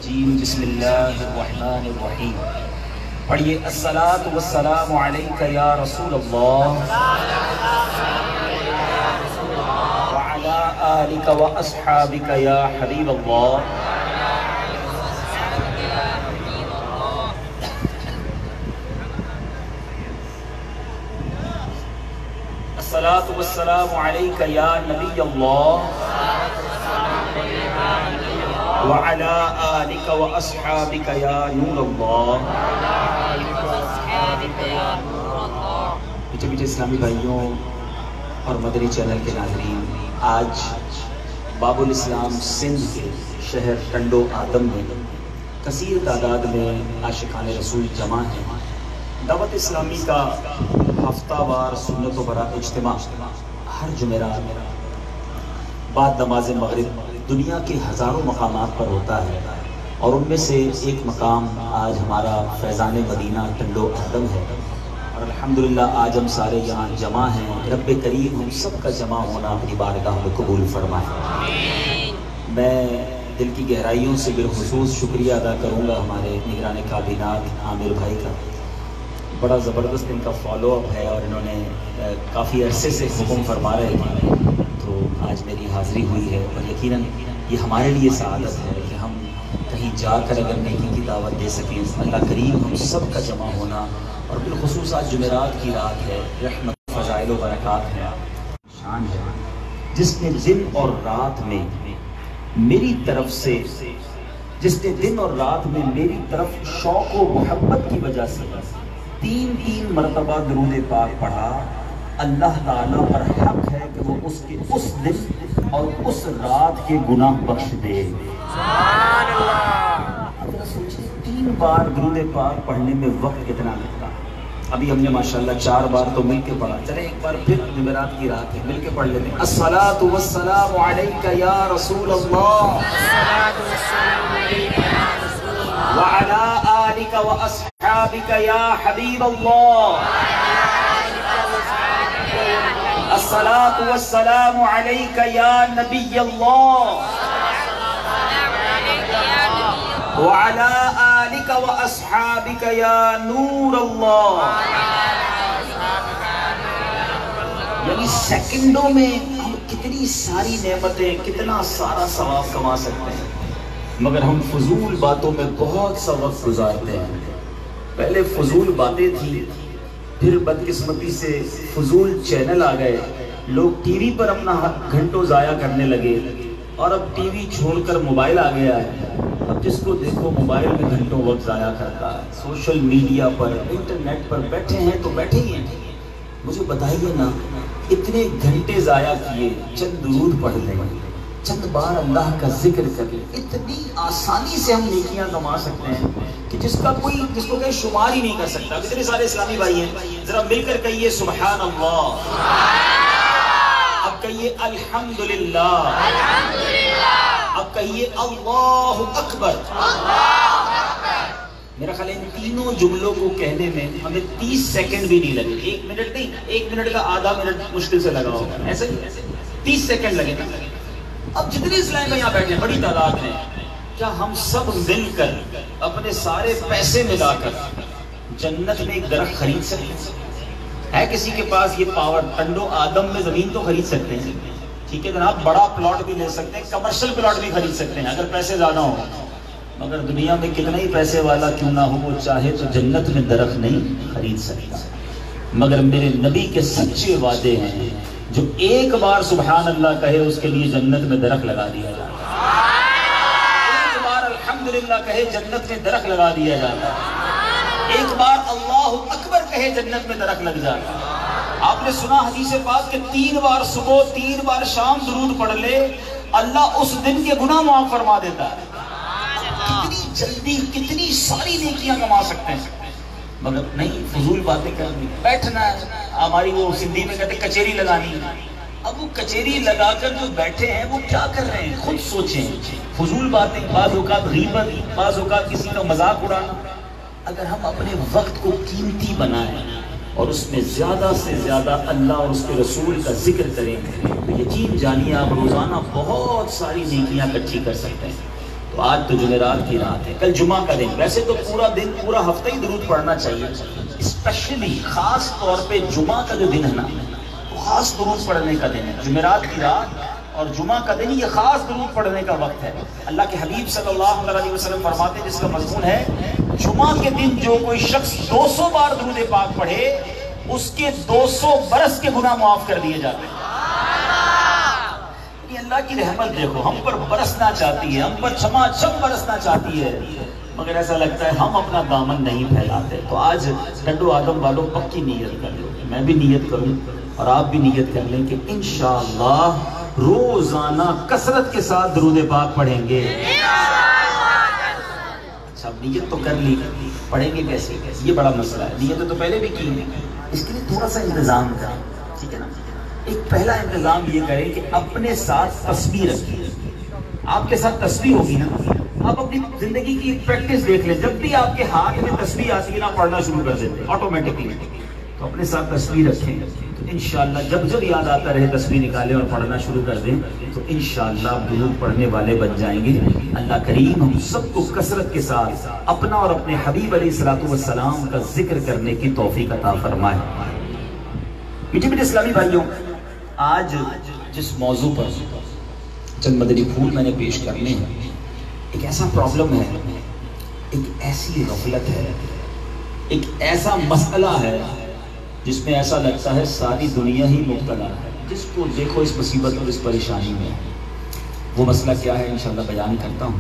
الرجیم بسم اللہ الرحمن الرحیم. پڑھیے الصلاۃ والسلام علیک یا رسول اللہ وعلی آلک واصحابک یا حبیب اللہ. الصلاۃ والسلام علیک یا نبی اللہ وعلی آلک واصحابک یا نور اللہ. پیچھے اسلامی بھائیوں اور مدنی چینل کے ناظرین، آج باب الاسلام سندھ کے شہر ٹنڈو آدم میں کثیر تعداد میں عاشقان رسول جمع ہیں. دعوت اسلامی کا ہفتہ وار سنت و برات اجتماع ہر جمعرات بعد نماز مغرب دنیا کے ہزاروں مقامات پر ہوتا ہے، اور ان میں سے ایک مقام آج ہمارا فیضان مدینہ ٹنڈو آدم ہے. اور الحمدللہ آج ہم سارے یہاں جمع ہیں. رب کریم ہم سب کا جمع ہونا اپنی بارگاہ میں قبول فرمائے. میں دل کی گہرائیوں سے بالخصوص شکریہ ادا کروں گا ہمارے نگران کابینات عامر بھائی کا. بڑا زبردست ان کا فالو اپ ہے، اور انہوں نے کافی عرصے سے حکم فرما رہے تھے، تو آج میری حاضری ہوئی ہے. اور یقیناً یہ ہمارے لیے سعادت ہے کہ ہم کہیں جا کر اگر نیکی کی دعوت دے سکیں. اللہ کریم ہم سب کا جمع ہونا، اور بالخصوص آج جمعرات کی رات ہے، رحمت فضائل و برکات ہے. شان ہے جس نے دن اور رات میں میری طرف سے، جس نے دن اور رات میں میری طرف شوق و محبت کی وجہ سے 3 مرتبہ درود پاک پڑھا. اللہ تعالیٰ پر حق ہے کہ وہ اس کے اس دن اور اس رات کے گناہ بخش دے. سبحان اللہ. اب سوچیں 3 بار درود پاک پڑھنے میں وقت کتنا لگتا. ابھی ہم نے ماشاءاللہ 4 بار تو مل کے پڑھا. چلیں ایک بار پھر جمعرات کی رات ہے، مل کے پڑھ لیتے ہیں. الصلاۃ والسلام علیک یا رسول اللہ وعلی آلک واصحابک یا حبیب اللہ. الصلاۃ والسلام علیک یا نبی اللہ وعلی آلک واصحابک یا نور اللہ. یعنی سیکنڈوں میں ہم کتنی ساری نعمتیں، کتنا سارا ثواب کما سکتے ہیں، مگر ہم فضول باتوں میں بہت سا وقت گزارتے ہیں. پہلے فضول باتیں تھیں، پھر بدقسمتی سے فضول چینل آ گئے. لوگ ٹی وی پر اپنا گھنٹوں ضائع کرنے لگے، اور اب ٹی وی چھوڑ کر موبائل آ گیا ہے. اب جس کو دیکھو موبائل میں گھنٹوں وقت ضائع کرتا ہے. سوشل میڈیا پر، انٹرنیٹ پر بیٹھے ہیں تو بیٹھے ہی ہیں. مجھے بتائیے نا، اتنے گھنٹے ضائع کیے، چند درود پڑھ لیں، چند بار اللہ کا ذکر کر لیں، اتنی آسانی سے ہم نیکیاں کما سکتے ہیں کہ جس کو کوئی شمار ہی نہیں کر سکتا. کتنے سارے اسلامی بھائی ہیں، ذرا مل کر کہیے سبحان اللہ. اب کہیے الحمدللہ. اب کہیے اللہ اکبر. میرا خیال ان تینوں جملوں کو کہنے میں ہمیں 30 سیکنڈ بھی نہیں لگے. 1 منٹ نہیں، 1 منٹ کا آدھا منٹ مشکل سے لگا ہوگا. ایسے 30 سیکنڈ لگے نا. اب جتنے اسلام میں یہاں بیٹھے بڑی تعداد میں، کیا ہم سب مل کر اپنے سارے پیسے ملا کر جنت میں ایک درخت خرید سکتے ہیں؟ ہے کسی کے پاس یہ پاور؟ ٹنڈو آدم میں زمین تو خرید سکتے ہیں، ٹھیک ہے جناب، بڑا پلاٹ بھی لے سکتے ہیں، کمرشل پلاٹ بھی خرید سکتے ہیں اگر پیسے زیادہ ہوں. مگر دنیا میں کتنا ہی پیسے والا کیوں نہ ہو، وہ چاہے تو جنت میں درخت نہیں خرید سکتا. مگر میرے نبی کے سچے وعدے ہیں، جو ایک بار سبحان اللہ کہے اس کے لیے جنت میں درخت لگا دیا جاتا ہے. ایک بار الحمدللہ کہے جنت میں درخت لگا دیا جاتا ہے. ایک بار اللہ اکبر کہے جنت میں درخت لگ جاتا ہے. آپ نے سنا حدیث پاک کہ 3 بار صبح 3 بار شام درود پڑھ لے، اللہ اس دن کے گناہ معاف فرما دیتا ہے. کتنی جلدی کتنی ساری نیکیاں کما سکتے ہیں، مگر نہیں، فضول باتیں کرنی، بیٹھنا ہے. ہماری وہ سندھی میں کہتے کچہری لگانی. اب وہ کچہری لگا کر جو بیٹھے ہیں وہ کیا کر رہے ہیں؟ خود سوچیں. فضول باتیں، بعض اوقات غیبت، بعض اوقات کسی کا مذاق اڑانا. اگر ہم اپنے وقت کو قیمتی بنائیں اور اس میں زیادہ سے زیادہ اللہ اور اس کے رسول کا ذکر کریں تو یقین جانیے آپ روزانہ بہت ساری نیکیاں اکٹھی کر سکتے ہیں. تو آج تو جمعرات کی رات ہے، کل جمعہ کا دن، ویسے تو پورا دن پورا ہفتہ ہی درود پڑھنا چاہیے، اسپیشلی خاص طور پہ جمعہ کا جو دن ہے نا وہ خاص درود پڑھنے کا دن ہے۔ جمعرات کی رات اور جمعہ کا دن یہ خاص درود پڑھنے کا وقت ہے۔ اللہ کے حبیب صلی اللہ علیہ وسلم فرماتے ہیں، جس کا مضمون ہے جمعہ کے دن جو کوئی شخص 200 بار درود پاک پڑھے اس کے 200 برس کے گناہ معاف کر دیے جاتے ہیں۔ اللہ کی رحمت دیکھو، ہم پر برسنا چاہتی ہے، ہم پر چھما چھم برسنا چاہتی ہے، مگر ایسا لگتا ہے ہم اپنا دامن نہیں پھیلاتے۔ تو آج ٹنڈو آدم والوں پکی نیت کر لو، میں بھی نیت کروں اور آپ بھی نیت کر لیں کہ انشاءاللہ روزانہ کثرت کے ساتھ درود پاک پڑھیں گے۔ اچھا اب نیت تو کر لی، پڑھیں گے کیسے؟ یہ بڑا مسئلہ ہے۔ نیت تو پہلے بھی کی ہے، اس کے لیے تھوڑا سا انتظام کریں، ٹھیک ہے نا؟ ایک پہلا انتظام یہ کریں کہ اپنے ساتھ تسبیح رکھیں۔ آپ کے ساتھ تسبیح ہوگی نا، آپ اپنی زندگی کی پریکٹس دیکھ لیں، جب بھی آپ کے ہاتھ میں تسبیح آتی ہے نا پڑھنا شروع کر دیتے آٹومیٹکلی۔ تو اپنے ساتھ تسبیح رکھیں، تو انشاءاللہ جب جب یاد آتا رہے تسبیح نکالیں اور پڑھنا شروع کر دیں، تو انشاءاللہ آپ درود پڑھنے والے بن جائیں گے۔ اللہ کریم ہم سب کو کثرت کے ساتھ اپنا اور اپنے حبیب علیہ الصلوۃ والسلام کا ذکر کرنے کی توفیق عطا فرمائے۔ میٹھے میٹھے اسلامی بھائیوں، آج جس موضوع پر چند مدنی پھول میں نے پیش کرنے ہیں، ایک ایسا پرابلم ہے، ایک ایسی غفلت ہے، ایک ایسا مسئلہ ہے جس میں ایسا لگتا ہے ساری دنیا ہی مبتلا ہے، جس کو دیکھو اس مصیبت اور اس پریشانی میں۔ وہ مسئلہ کیا ہے انشاءاللہ بیان کرتا ہوں،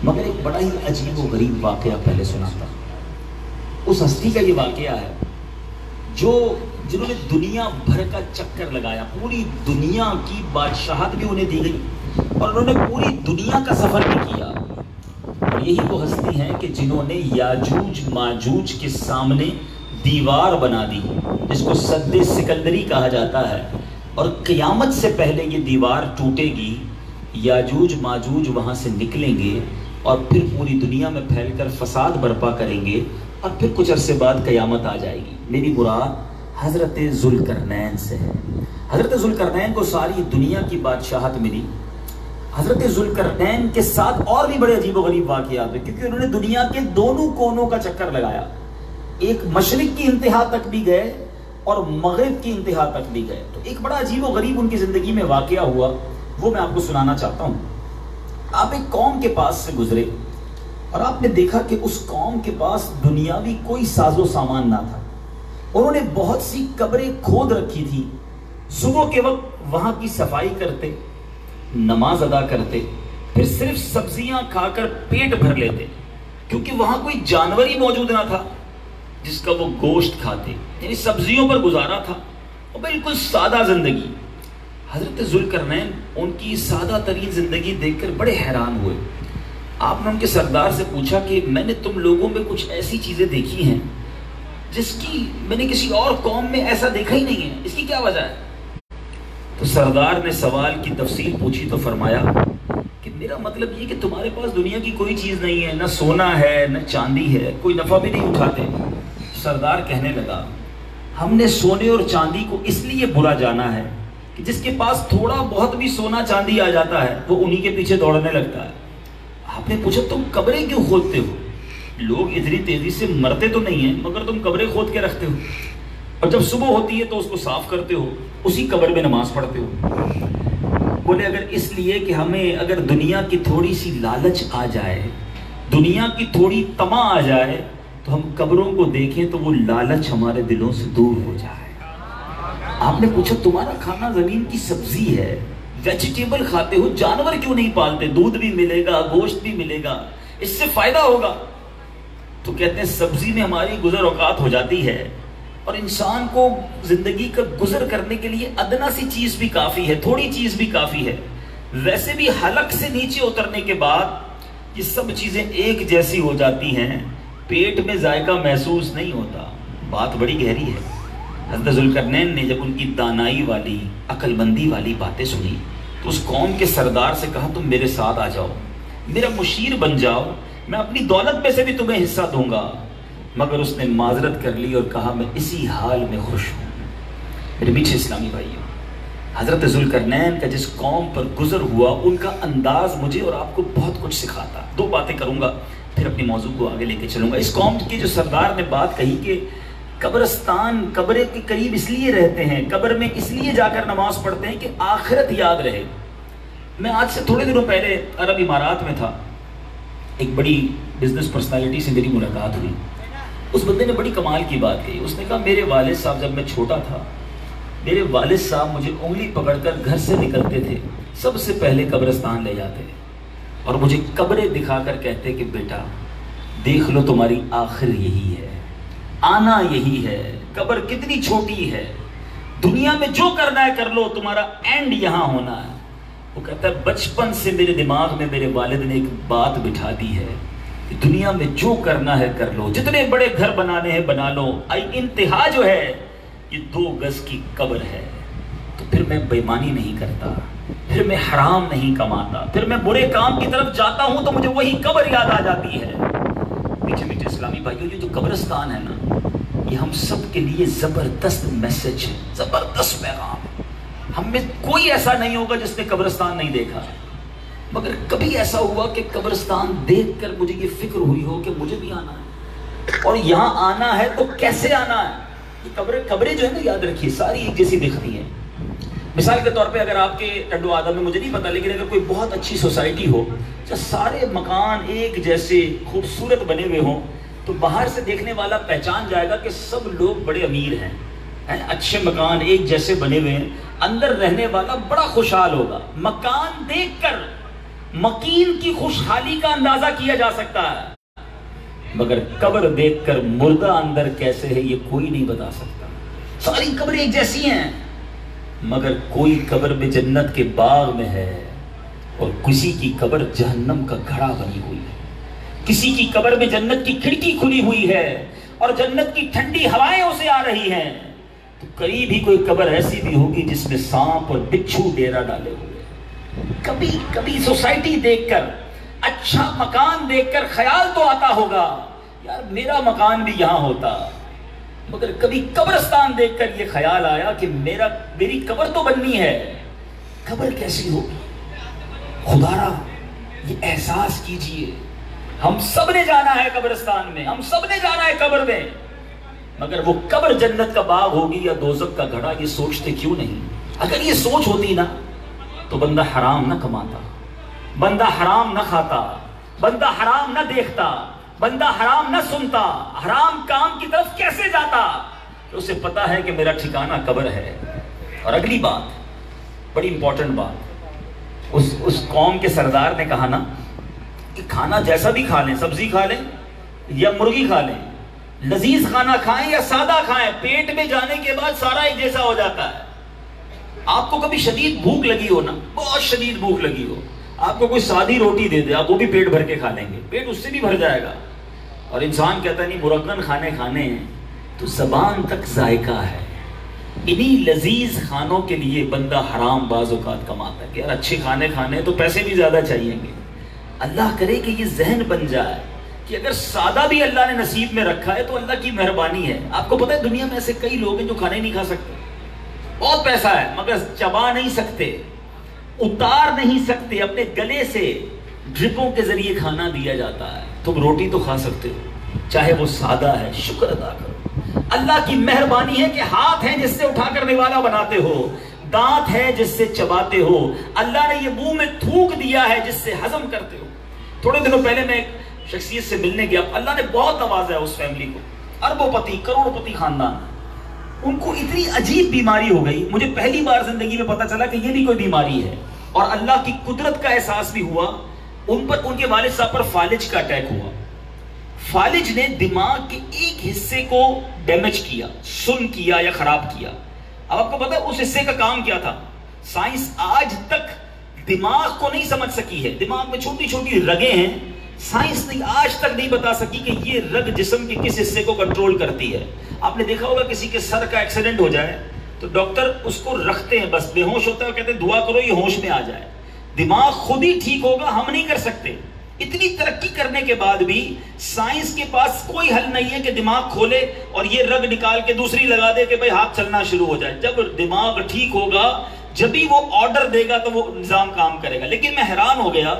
مگر ایک بڑا ہی عجیب و غریب واقعہ پہلے سناتا ہوں۔ اس ہستی کا یہ واقعہ ہے جنہوں نے دنیا بھر کا چکر لگایا، پوری دنیا کی بادشاہت بھی انہیں دی گئی اور انہوں نے پوری دنیا کا سفر بھی کیا۔ اور یہی وہ ہستی ہیں کہ جنہوں نے یاجوج ماجوج کے سامنے دیوار بنا دی، جس کو سد سکندری کہا جاتا ہے، اور قیامت سے پہلے یہ دیوار ٹوٹے گی، یاجوج ماجوج وہاں سے نکلیں گے اور پھر پوری دنیا میں پھیل کر فساد برپا کریں گے، اور پھر کچھ عرصے بعد قیامت آ جائے گی۔ میری مراد حضرت ذوالقرنین سے ہے۔ حضرت ذوالقرنین کو ساری دنیا کی بادشاہت ملی۔ حضرت ذوالقرنین کے ساتھ اور بھی بڑے عجیب و غریب واقعات ہوئے، کیونکہ انہوں نے دنیا کے دونوں کونوں کا چکر لگایا، ایک مشرق کی انتہا تک بھی گئے اور مغرب کی انتہا تک بھی گئے۔ تو ایک بڑا عجیب و غریب ان کی زندگی میں واقعہ ہوا، وہ میں آپ کو سنانا چاہتا ہوں۔ آپ ایک قوم کے پاس سے گزرے اور آپ نے دیکھا کہ اس قوم کے پاس دنیاوی کوئی ساز و سامان نہ تھا۔ انہوں نے بہت سی قبریں کھود رکھی تھی، صبح کے وقت وہاں کی صفائی کرتے، نماز ادا کرتے، پھر صرف سبزیاں کھا کر پیٹ بھر لیتے، کیونکہ وہاں کوئی جانور ہی موجود نہ تھا جس کا وہ گوشت کھاتے، یعنی سبزیوں پر گزارا تھا، اور بالکل سادہ زندگی۔ حضرت ذوالقرنین ان کی سادہ ترین زندگی دیکھ کر بڑے حیران ہوئے۔ آپ نے ان کے سردار سے پوچھا کہ میں نے تم لوگوں میں کچھ ایسی چیزیں دیکھی ہیں جس کی میں نے کسی اور قوم میں ایسا دیکھا ہی نہیں ہے، اس کی کیا وجہ ہے؟ تو سردار نے سوال کی تفصیل پوچھی تو فرمایا کہ میرا مطلب یہ کہ تمہارے پاس دنیا کی کوئی چیز نہیں ہے، نہ سونا ہے نہ چاندی ہے، کوئی نفع بھی نہیں اٹھاتے۔ سردار کہنے لگا ہم نے سونے اور چاندی کو اس لیے برا جانا ہے کہ جس کے پاس تھوڑا بہت بھی سونا چاندی آ جاتا ہے وہ انہی کے پیچھے دوڑنے لگتا ہے۔ آپ نے پوچھا تم قبریں کیوں کھودتے ہو؟ لوگ اتنی تیزی سے مرتے تو نہیں ہیں مگر تم قبریں کھود کے رکھتے ہو، اور جب صبح ہوتی ہے تو اس کو صاف کرتے ہو، اسی قبر میں نماز پڑھتے ہو۔ بولے اگر اس لیے کہ ہمیں اگر دنیا کی تھوڑی سی لالچ آ جائے، دنیا کی تھوڑی طمع آ جائے، تو ہم قبروں کو دیکھیں تو وہ لالچ ہمارے دلوں سے دور ہو جائے۔ آپ نے پوچھا تمہارا کھانا زمین کی سبزی ہے، ویجیٹیبل کھاتے ہو، جانور کیوں نہیں پالتے؟ دودھ بھی ملے گا، گوشت بھی ملے گا، اس سے فائدہ ہوگا۔ تو کہتے ہیں سبزی میں ہماری گزر اوقات ہو جاتی ہے، اور انسان کو زندگی کا گزر کرنے کے لیے ادنا سی چیز بھی کافی ہے، تھوڑی چیز بھی کافی ہے۔ ویسے بھی حلق سے نیچے اترنے کے بعد یہ سب چیزیں ایک جیسی ہو جاتی ہیں، پیٹ میں ذائقہ محسوس نہیں ہوتا۔ بات بڑی گہری ہے۔ حضرت ذوالقرنین نے جب ان کی دانائی والی، عقل مندی والی باتیں سنی تو اس قوم کے سردار سے کہا تم میرے ساتھ آ جاؤ، میرا مشیر بن جاؤ، میں اپنی دولت میں سے بھی تمہیں حصہ دوں گا۔ مگر اس نے معذرت کر لی اور کہا میں اسی حال میں خوش ہوں۔ میرے میٹھے اسلامی بھائیوں، حضرت ذوالقرنین کا جس قوم پر گزر ہوا ان کا انداز مجھے اور آپ کو بہت کچھ سکھاتا. 2 باتیں کروں گا پھر اپنی موضوع کو آگے لے کے چلوں گا. اس قوم کی جو سردار نے بات کہی کہ قبرستان قبر کے قریب اس لیے رہتے ہیں, قبر میں اس لیے جا کر نماز پڑھتے ہیں کہ آخرت یاد رہے. میں آج سے تھوڑے دنوں پہلے عرب امارات میں تھا, ایک بڑی بزنس پرسنالٹی سے میری ملاقات ہوئی. اس بندے نے بڑی کمال کی بات کہی. اس نے کہا میرے والد صاحب جب میں چھوٹا تھا, میرے والد صاحب مجھے انگلی پکڑ کر گھر سے نکلتے تھے, سب سے پہلے قبرستان لے جاتے اور مجھے قبریں دکھا کر کہتے کہ بیٹا دیکھ لو تمہاری آخر یہی ہے, آنا یہی ہے, قبر کتنی چھوٹی ہے, دنیا میں جو کرنا ہے کر لو, تمہارا اینڈ یہاں ہونا ہے. وہ کہتا ہے بچپن سے میرے دماغ میں میرے والد نے ایک بات بٹھا دی ہے کہ دنیا میں جو کرنا ہے کر لو, جتنے بڑے گھر بنانے ہیں بنا لو, انتہا جو ہے یہ 2 گز کی قبر ہے. تو پھر میں بےمانی نہیں کرتا, پھر میں حرام نہیں کماتا, پھر میں برے کام کی طرف جاتا ہوں تو مجھے وہی قبر یاد آ جاتی ہے. میٹھے میٹھے اسلامی بھائیوں, یہ جو قبرستان ہے نا, یہ ہم سب کے لیے زبردست میسج ہے, زبردست پیغام. ہم میں کوئی ایسا نہیں ہوگا جس نے قبرستان نہیں دیکھا, مگر کبھی ایسا ہوا کہ قبرستان دیکھ کر مجھے یہ فکر ہوئی ہو کہ مجھے بھی آنا ہے, اور یہاں آنا ہے تو کیسے آنا ہے. یہ قبریں جو ہے نا, یاد رکھیے ساری ایک جیسی دکھتی ہیں. مثال کے طور پہ اگر آپ کے ٹنڈو آدم میں, مجھے نہیں پتا, لیکن اگر کوئی بہت اچھی سوسائٹی ہو جہاں سارے مکان ایک جیسے خوبصورت بنے ہوئے ہوں, تو باہر سے دیکھنے والا پہچان جائے گا کہ سب لوگ بڑے امیر ہیں, اچھے مکان ایک جیسے بنے ہوئے ہیں. اندر رہنے والا بڑا خوشحال ہوگا. مکان دیکھ کر مکین کی خوشحالی کا اندازہ کیا جا سکتا ہے, مگر قبر دیکھ کر مردہ اندر کیسے ہے یہ کوئی نہیں بتا سکتا. ساری قبریں ایک جیسی ہیں, مگر کوئی قبر میں جنت کے باغ میں ہے اور کسی کی قبر جہنم کا گھڑا بنی ہوئی ہے. کسی کی قبر میں جنت کی کھڑکی کھلی ہوئی ہے اور جنت کی ٹھنڈی ہوائیں اسے آ رہی ہیں. تو قریب ہی کوئی قبر ایسی بھی ہوگی جس میں سانپ اور بچھو ڈیرا ڈالے ہوئے. کبھی کبھی سوسائٹی دیکھ کر, اچھا مکان دیکھ کر خیال تو آتا ہوگا یار میرا مکان بھی یہاں ہوتا, مگر کبھی قبرستان دیکھ کر یہ خیال آیا کہ میری قبر تو بننی ہے, قبر کیسی ہوگی. خدارا یہ احساس کیجئے, ہم سب نے جانا ہے قبرستان میں, ہم سب نے جانا ہے قبر میں, مگر وہ قبر جنت کا باغ ہوگی یا دوزخ کا گھڑا, یہ سوچتے کیوں نہیں. اگر یہ سوچ ہوتی نا تو بندہ حرام نہ کماتا, بندہ حرام نہ کھاتا, بندہ حرام نہ دیکھتا, بندہ حرام نہ سنتا, حرام کام کی طرف کیسے جاتا. تو اسے پتا ہے کہ میرا ٹھکانہ قبر ہے. اور اگلی بات, بڑی امپورٹنٹ بات, اس قوم کے سردار نے کہا نا کہ کھانا جیسا بھی کھا لیں, سبزی کھا لیں یا مرغی کھا لیں, لذیذ کھانا کھائیں یا سادہ کھائیں, پیٹ میں جانے کے بعد سارا ایک جیسا ہو جاتا ہے. آپ کو کبھی شدید بھوک لگی ہو نا, بہت شدید بھوک لگی ہو, آپ کو کوئی سادی روٹی دے دے, آپ وہ بھی پیٹ بھر کے کھا لیں گے, پیٹ اس سے بھی بھر جائے گا. اور انسان کہتا ہے نہیں مرغن کھانے ہیں تو زبان تک ذائقہ ہے. انہی لذیذ کھانوں کے لیے بندہ حرام بعض اوقات کماتا ہے کہ یار اچھے کھانے تو پیسے بھی زیادہ چاہیے گے. اللہ کرے کہ یہ ذہن بن جائے کہ اگر سادہ بھی اللہ نے نصیب میں رکھا ہے تو اللہ کی مہربانی ہے. آپ کو پتہ ہے دنیا میں ایسے کئی لوگ ہیں جو کھانے نہیں کھا سکتے, بہت پیسہ ہے مگر چبا نہیں سکتے, اتار نہیں سکتے, اپنے گلے سے ڈرپوں کے ذریعے کھانا دیا جاتا ہے. تم روٹی تو کھا سکتے ہو چاہے وہ سادہ ہے, شکر ادا کرو. اللہ کی مہربانی ہے کہ ہاتھ ہے جس سے اٹھا کر نوالا بناتے ہو, دانت ہے جس سے چباتے ہو, اللہ نے یہ منہ میں تھوک دیا ہے جس سے ہضم کرتے ہو. تھوڑے دنوں پہلے میں ایک شخصیت سے ملنے گیا, اللہ نے بہت نوازا ہے اس فیملی کو, اربوں پتی کروڑ پتی خاندان. ان کو اتنی عجیب بیماری ہو گئی, مجھے پہلی بار زندگی میں پتا چلا کہ یہ بھی کوئی بیماری ہے, اور اللہ کی قدرت کا احساس بھی ہوا. ان کے والد صاحب پر فالج کا اٹیک ہوا. فالج نے دماغ کے ایک حصے کو ڈیمیج کیا, سن کیا یا خراب کیا. اب آپ کو پتا ہے اس حصے کا کام کیا تھا؟ سائنس آج تک دماغ کو نہیں سمجھ سکی ہے. دماغ میں چھوٹی چھوٹی رگیں ہیں, سائنس نے آج تک نہیں بتا سکی کہ یہ رگ جسم کے کس حصے کو کنٹرول کرتی ہے. آپ نے دیکھا ہوگا کسی کے سر کا ایکسیڈنٹ ہو جائے تو ڈاکٹر اس کو رکھتے ہیں, بس بے ہوش ہوتا ہے, کہتے ہیں دعا کرو یہ ہوش میں آ جائے. دماغ خود ہی ٹھیک ہوگا, ہم نہیں کر سکتے. اتنی ترقی کرنے کے بعد بھی سائنس کے پاس کوئی حل نہیں ہے کہ دماغ کھولے اور یہ رگ نکال کے دوسری لگا دے کہ بھائی ہاتھ چلنا شروع ہو جائے. جب دماغ ٹھیک ہوگا جب بھی وہ آرڈر دے گا تو وہ نظام کام کرے گا. لیکن میں حیران ہو گیا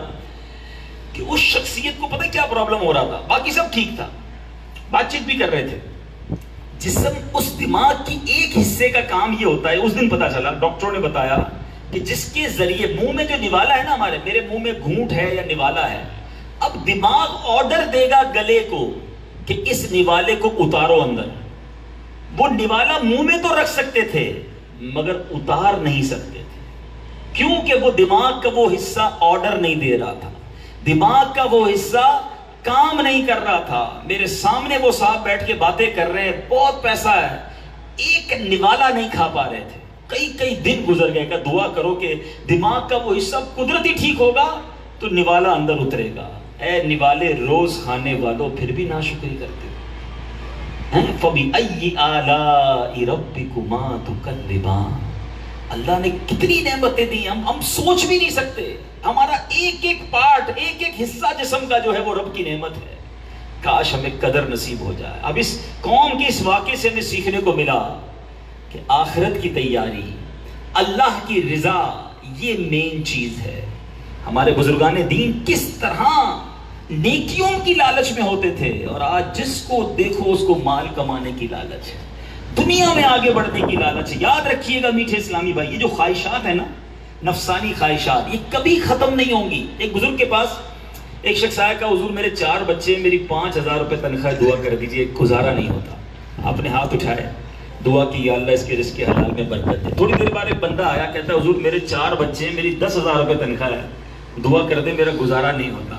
کہ اس شخصیت کو پتہ کیا پرابلم ہو رہا تھا. باقی سب ٹھیک تھا, بات چیت بھی کر رہے تھے. جسم اس دماغ کی ایک حصے کا کام یہ ہوتا ہے, اس دن پتا چلا, ڈاکٹروں نے بتایا کہ جس کے ذریعے منہ میں جو نوالا ہے نا, ہمارے میرے منہ میں گھونٹ ہے یا نوالا ہے, اب دماغ آرڈر دے گا گلے کو کہ اس نوالے کو اتارو اندر. وہ نوالا منہ میں تو رکھ سکتے تھے مگر اتار نہیں سکتے تھے, کیونکہ وہ دماغ کا وہ حصہ آرڈر نہیں دے رہا تھا, دماغ کا وہ حصہ کام نہیں کر رہا تھا. میرے سامنے وہ صاحب بیٹھ کے باتیں کر رہے ہیں, بہت پیسہ ہے, ایک نوالا نہیں کھا پا رہے تھے. کئی دن گزر گئے کہ دعا کرو کہ دماغ کا وہ حصہ قدرتی ٹھیک ہوگا تو نوالا اندر اترے گا. اے نوالے روز کھانے والوں, پھر بھی ناشکری کرتے ہیں. فَبِأَيِّ آلَاءِ رَبِّكُمَا تُكَذِّبَانِ. اللہ نے کتنی نعمتیں دی, ہم سوچ بھی نہیں سکتے. ہمارا ایک ایک پارٹ, ایک ایک حصہ جسم کا جو ہے وہ رب کی نعمت ہے. کاش ہمیں قدر نصیب ہو جائے. اب اس قوم کے اس واقعے سے ہمیں سیکھنے کو ملا کہ آخرت کی تیاری, اللہ کی رضا, یہ مین چیز ہے. ہمارے بزرگان دین کس طرح نیکیوں کی لالچ میں ہوتے تھے, اور آج جس کو دیکھو اس کو مال کمانے کی لالچ ہے, دنیا میں آگے بڑھنے کی لالچ ہے. یاد رکھیے گا میٹھے اسلامی بھائی, یہ جو خواہشات ہیں نا, نفسانی خواہشات, یہ کبھی ختم نہیں ہوں گی. ایک بزرگ کے پاس ایک شخص آیا, کہا حضور میرے 4 بچے, میری 5,000 روپے تنخواہ, دعا کر دیجئے, گزارا نہیں ہوتا. آپ نے ہاتھ اٹھائے, دعا کی, یا اللہ اس کے رزق کے حلال میں برکت دے. تھوڑی دیر بعد ایک بندہ آیا, کہتا ہے حضور میرے 4 بچے, میری 10,000 روپے تنخواہ ہے, دعا کر دے, میرا گزارا نہیں ہوتا.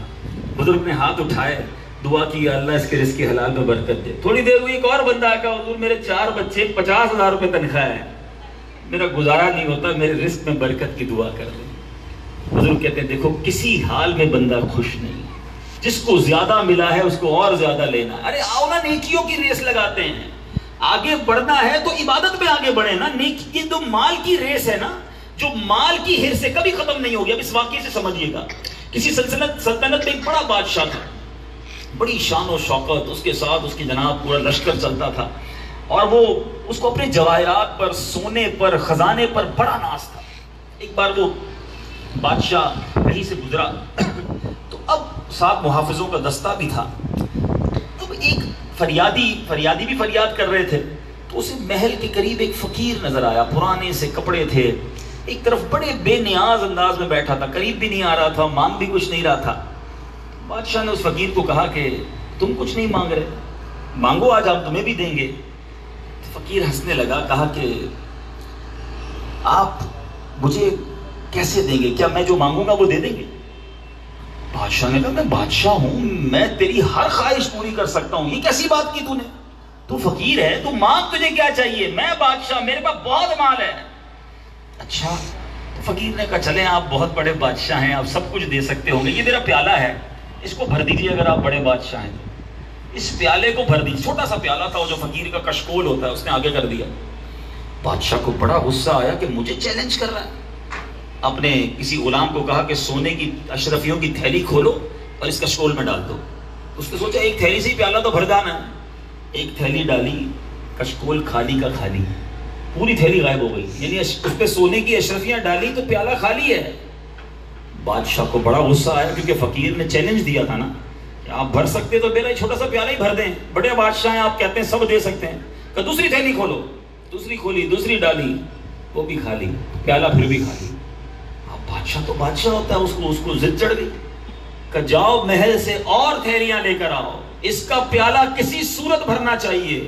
بزرگ نے ہاتھ اٹھائے, دعا کی, یا اللہ اس کے رزق کے حلال میں برکت دے. تھوڑی دیر ہوئی, ایک اور بندہ آیا, کہا حضور میرے 4 بچے, 50,000 روپے تنخواہ ہے, میرا گزارا نہیں ہوتا, میرے رزق میں برکت کی دعا کر دیں. بزرگ کہتے ہیں دیکھو کسی حال میں بندہ خوش نہیں, جس کو زیادہ ملا ہے اس کو اور زیادہ لینا. ارے آؤ نا, نیکیوں کی ریس لگاتے ہیں, آگے بڑھنا ہے تو عبادت میں آگے بڑھے نا. نیکی, یہ تو مال کی ریس ہے نا, جو مال کی ہر سے کبھی ختم نہیں ہوگی. اب اس واقعے سے سمجھیے گا, کسی سلطنت میں ایک بڑا بادشاہ تھا, بڑی شان و شوکت, اس کے ساتھ اس کی جناب پورا لشکر چلتا تھا, اور وہ اس کو اپنے جواہرات پر, سونے پر, خزانے پر بڑا ناز تھا. ایک بار وہ بادشاہ کہیں سے گزرا تو اب ساتھ محافظوں کا دستہ بھی تھا. اب ایک فریادی بھی فریاد کر رہے تھے, تو اسے محل کے قریب ایک فقیر نظر آیا, پرانے سے کپڑے تھے, ایک طرف بڑے بے نیاز انداز میں بیٹھا تھا, قریب بھی نہیں آ رہا تھا, مانگ بھی کچھ نہیں رہا تھا. بادشاہ نے اس فقیر کو کہا کہ تم کچھ نہیں مانگ رہے, مانگو, آج ہم تمہیں بھی دیں گے. فقیر ہنسنے لگا, کہا کہ آپ مجھے کیسے دیں گے, کیا میں جو مانگوں گا وہ دے دیں گے؟ بادشاہ نے کہا میں بادشاہ ہوں, میں تیری ہر خواہش پوری کر سکتا ہوں, یہ کیسی بات کی تو نے, تو فقیر ہے, تو مانگ, تجھے کیا چاہیے, میں بادشاہ, میرے پاس بہت مال ہے. اچھا, تو فقیر نے کہا چلیں آپ بہت بڑے بادشاہ ہیں, آپ سب کچھ دے سکتے ہوں گے, یہ میرا پیالہ ہے, اس کو بھر دیجیے, اگر آپ بڑے بادشاہ ہیں اس پیالے کو بھر دیجیے. چھوٹا سا پیالہ تھا, وہ جو فقیر کا کشکول ہوتا ہے, اس نے آگے کر دیا. بادشاہ کو بڑا غصہ آیا کہ مجھے چیلنج کر رہا ہے. اپنے کسی غلام کو کہا کہ سونے کی اشرفیوں کی تھیلی کھولو اور اس کشکول میں ڈال دو. اس نے سوچا ایک تھیلی سے ہی پیالہ تو بھر جانا ہے, ایک تھیلی ڈالی, کشکول خالی کا خالی, پوری تھیلی غائب ہو گئی, یعنی اس پہ سونے کی اشرفیاں ڈالی تو پیالہ خالی ہے. بادشاہ کو بڑا غصہ آیا, کیونکہ فقیر نے چیلنج دیا تھا نا کہ آپ بھر سکتے تو میرا چھوٹا سا پیالہ ہی بھر دیں, بڑے بادشاہ ہیں, آپ کہتے ہیں سب دے سکتے ہیں. کہ دوسری تھیلی کھولو, دوسری کھولی, دوسری ڈالی, وہ بھی خالی, پیالہ پھر بھی خالی. بادشاہ تو بادشاہ ہوتا ہے, اس کو ضد چڑھ گئی کہ جاؤ محل سے اور تھیلیاں لے کر آؤ, اس کا پیالہ کسی صورت بھرنا چاہیے.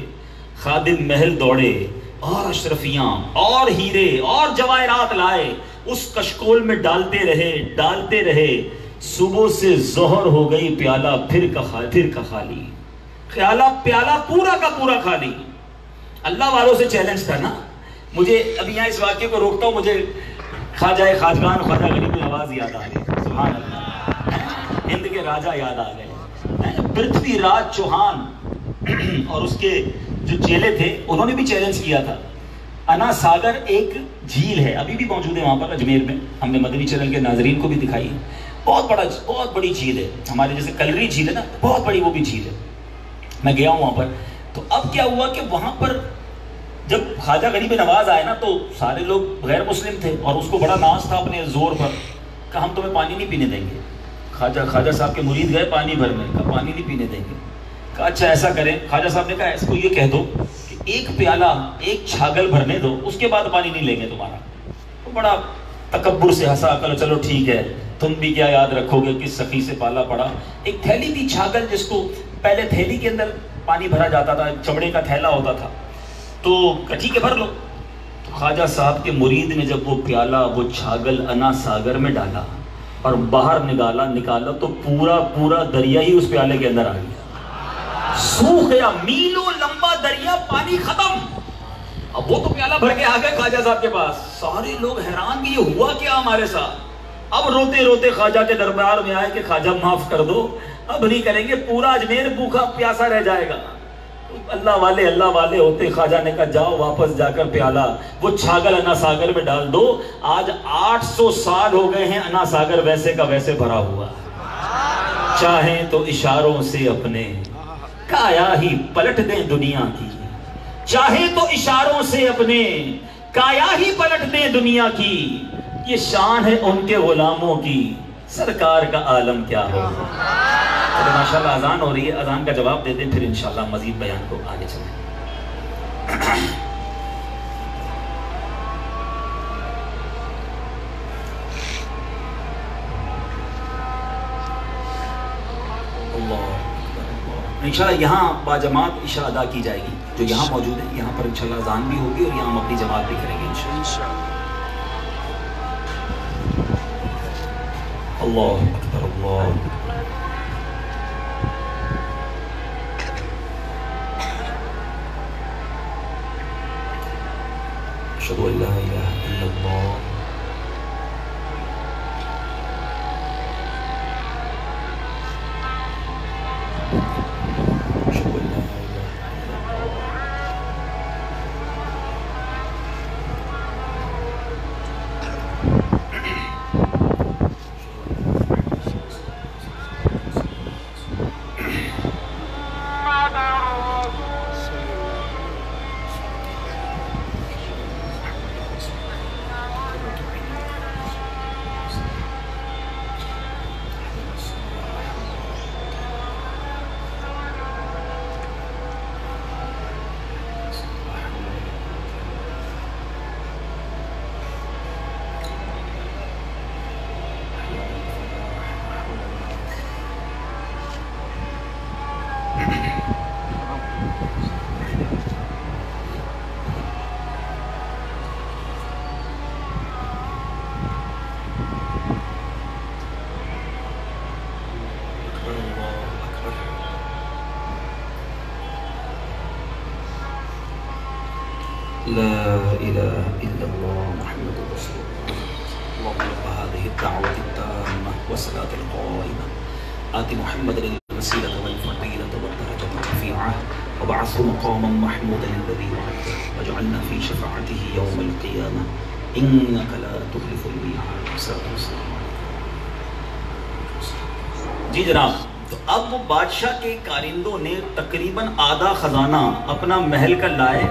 خادم محل دوڑے, اور اشرفیاں اور ہیرے اور جواہرات لائے, اس کشکول میں ڈالتے رہے. صبح سے ظہر ہو گئی, پیالہ پھر کا خالی, پیالہ پورا کا پورا خالی. اللہ والوں سے چیلنج تھا نا. مجھے ابھی یہاں اس واقعے کو روکتا ہوں, مجھے خواجہ خواجگان خواجہ غریب نواز یاد آ گئی, سبحان اللہ, ہند کے راجہ یاد آ گئے. پرتھوی راج چوہان اور اس کے جو چیلے تھے, انہوں نے بھی چیلنج کیا تھا. انا ساگر ایک جھیل ہے, ابھی بھی موجود ہے وہاں پر اجمیر میں, ہم نے مدنی چینل کے ناظرین کو بھی دکھائی. بہت بڑی جھیل ہے, ہمارے جیسے کلری جھیل ہے نا, بہت بڑی وہ بھی جھیل ہے. میں گیا ہوں وہاں پر. تو اب کیا ہوا کہ وہاں پر جب خواجہ غریب نواز آئے نا تو سارے لوگ غیر مسلم تھے اور اس کو بڑا ناز تھا اپنے زور پر، کہا ہم تمہیں پانی نہیں پینے دیں گے. خواجہ صاحب کے مرید گئے پانی بھرنے، کہا پانی نہیں پینے دیں گے. کہا اچھا ایسا کریں، خواجہ صاحب نے کہا اس کو یہ کہہ دو کہ ایک پیالہ ایک چھاگل بھرنے دو، اس کے بعد پانی نہیں لیں گے تمہارا. وہ بڑا تکبر سے ہنسا، کہا چلو ٹھیک ہے، تم بھی کیا یاد رکھو گے کس سخی سے پالا پڑا. ایک تھیلی تھی چھاگل، جس کو پہلے تھیلی کے اندر پانی بھرا جاتا تھا، چمڑے کا تھیلا ہوتا تھا، تو ٹھیک ہے بھر لو. خواجہ صاحب کے مرید نے جب وہ پیالہ وہ چھاگل انا ساگر میں ڈالا اور باہر نکالا تو پورا دریا ہی اس پیالے کے اندر آ گیا. سوکھ گیا، میلوں لمبا دریا، پانی ختم. اب وہ تو پیالہ بھر کے آ گئے خواجہ صاحب کے پاس. سارے لوگ حیران کہ یہ ہوا کیا ہمارے ساتھ. اب روتے روتے خواجہ کے دربار میں آئے کہ خواجہ معاف کر دو، اب نہیں کریں گے، پورا اجمیر بھوکا پیاسا رہ جائے گا. اللہ والے ہوتے. خواجہ نے کہا جاؤ واپس جا کر پیالہ وہ چھاگل انا ساگر میں ڈال دو. آج 800 سال ہو گئے ہیں انا ساگر ویسے کا ویسے بھرا ہوا. چاہیں تو اشاروں سے اپنے کایا ہی پلٹ دیں دنیا کی، چاہیں تو اشاروں سے اپنے کایا ہی پلٹ دیں دنیا کی. یہ شان ہے ان کے غلاموں کی، سرکار کا عالم کیا ہو. ماشاءاللہ اذان ہو رہی ہے، اذان کا جواب دے دیں پھر انشاءاللہ مزید بیان کو آگے چلیں. انشاءاللہ یہاں باجماعت عشاء ادا کی جائے گی. جو یہاں موجود ہیں یہاں پر انشاءاللہ اذان بھی ہوگی اور یہاں ہم اپنی جماعت بھی کریں گے انشاءاللہ. اللہ اکبر، اللہ اشہد ان لا الہ الا اللہ لا إله إلا الله محمد رسول الله. اللهم رب هذه الدعوة التامة والصلاة القائمة آت محمد الوسيلة والفضيلة والدرجة الرفيعة وابعثه مقاما محمودا الذي وعدته واجعلنا في شفاعته يوم القيامة إنك لا تخلف الميعاد. جی جناب، تو اب وہ بادشاہ کے کارندوں نے تقریباً آدھا خزانہ اپنا محل کا لائے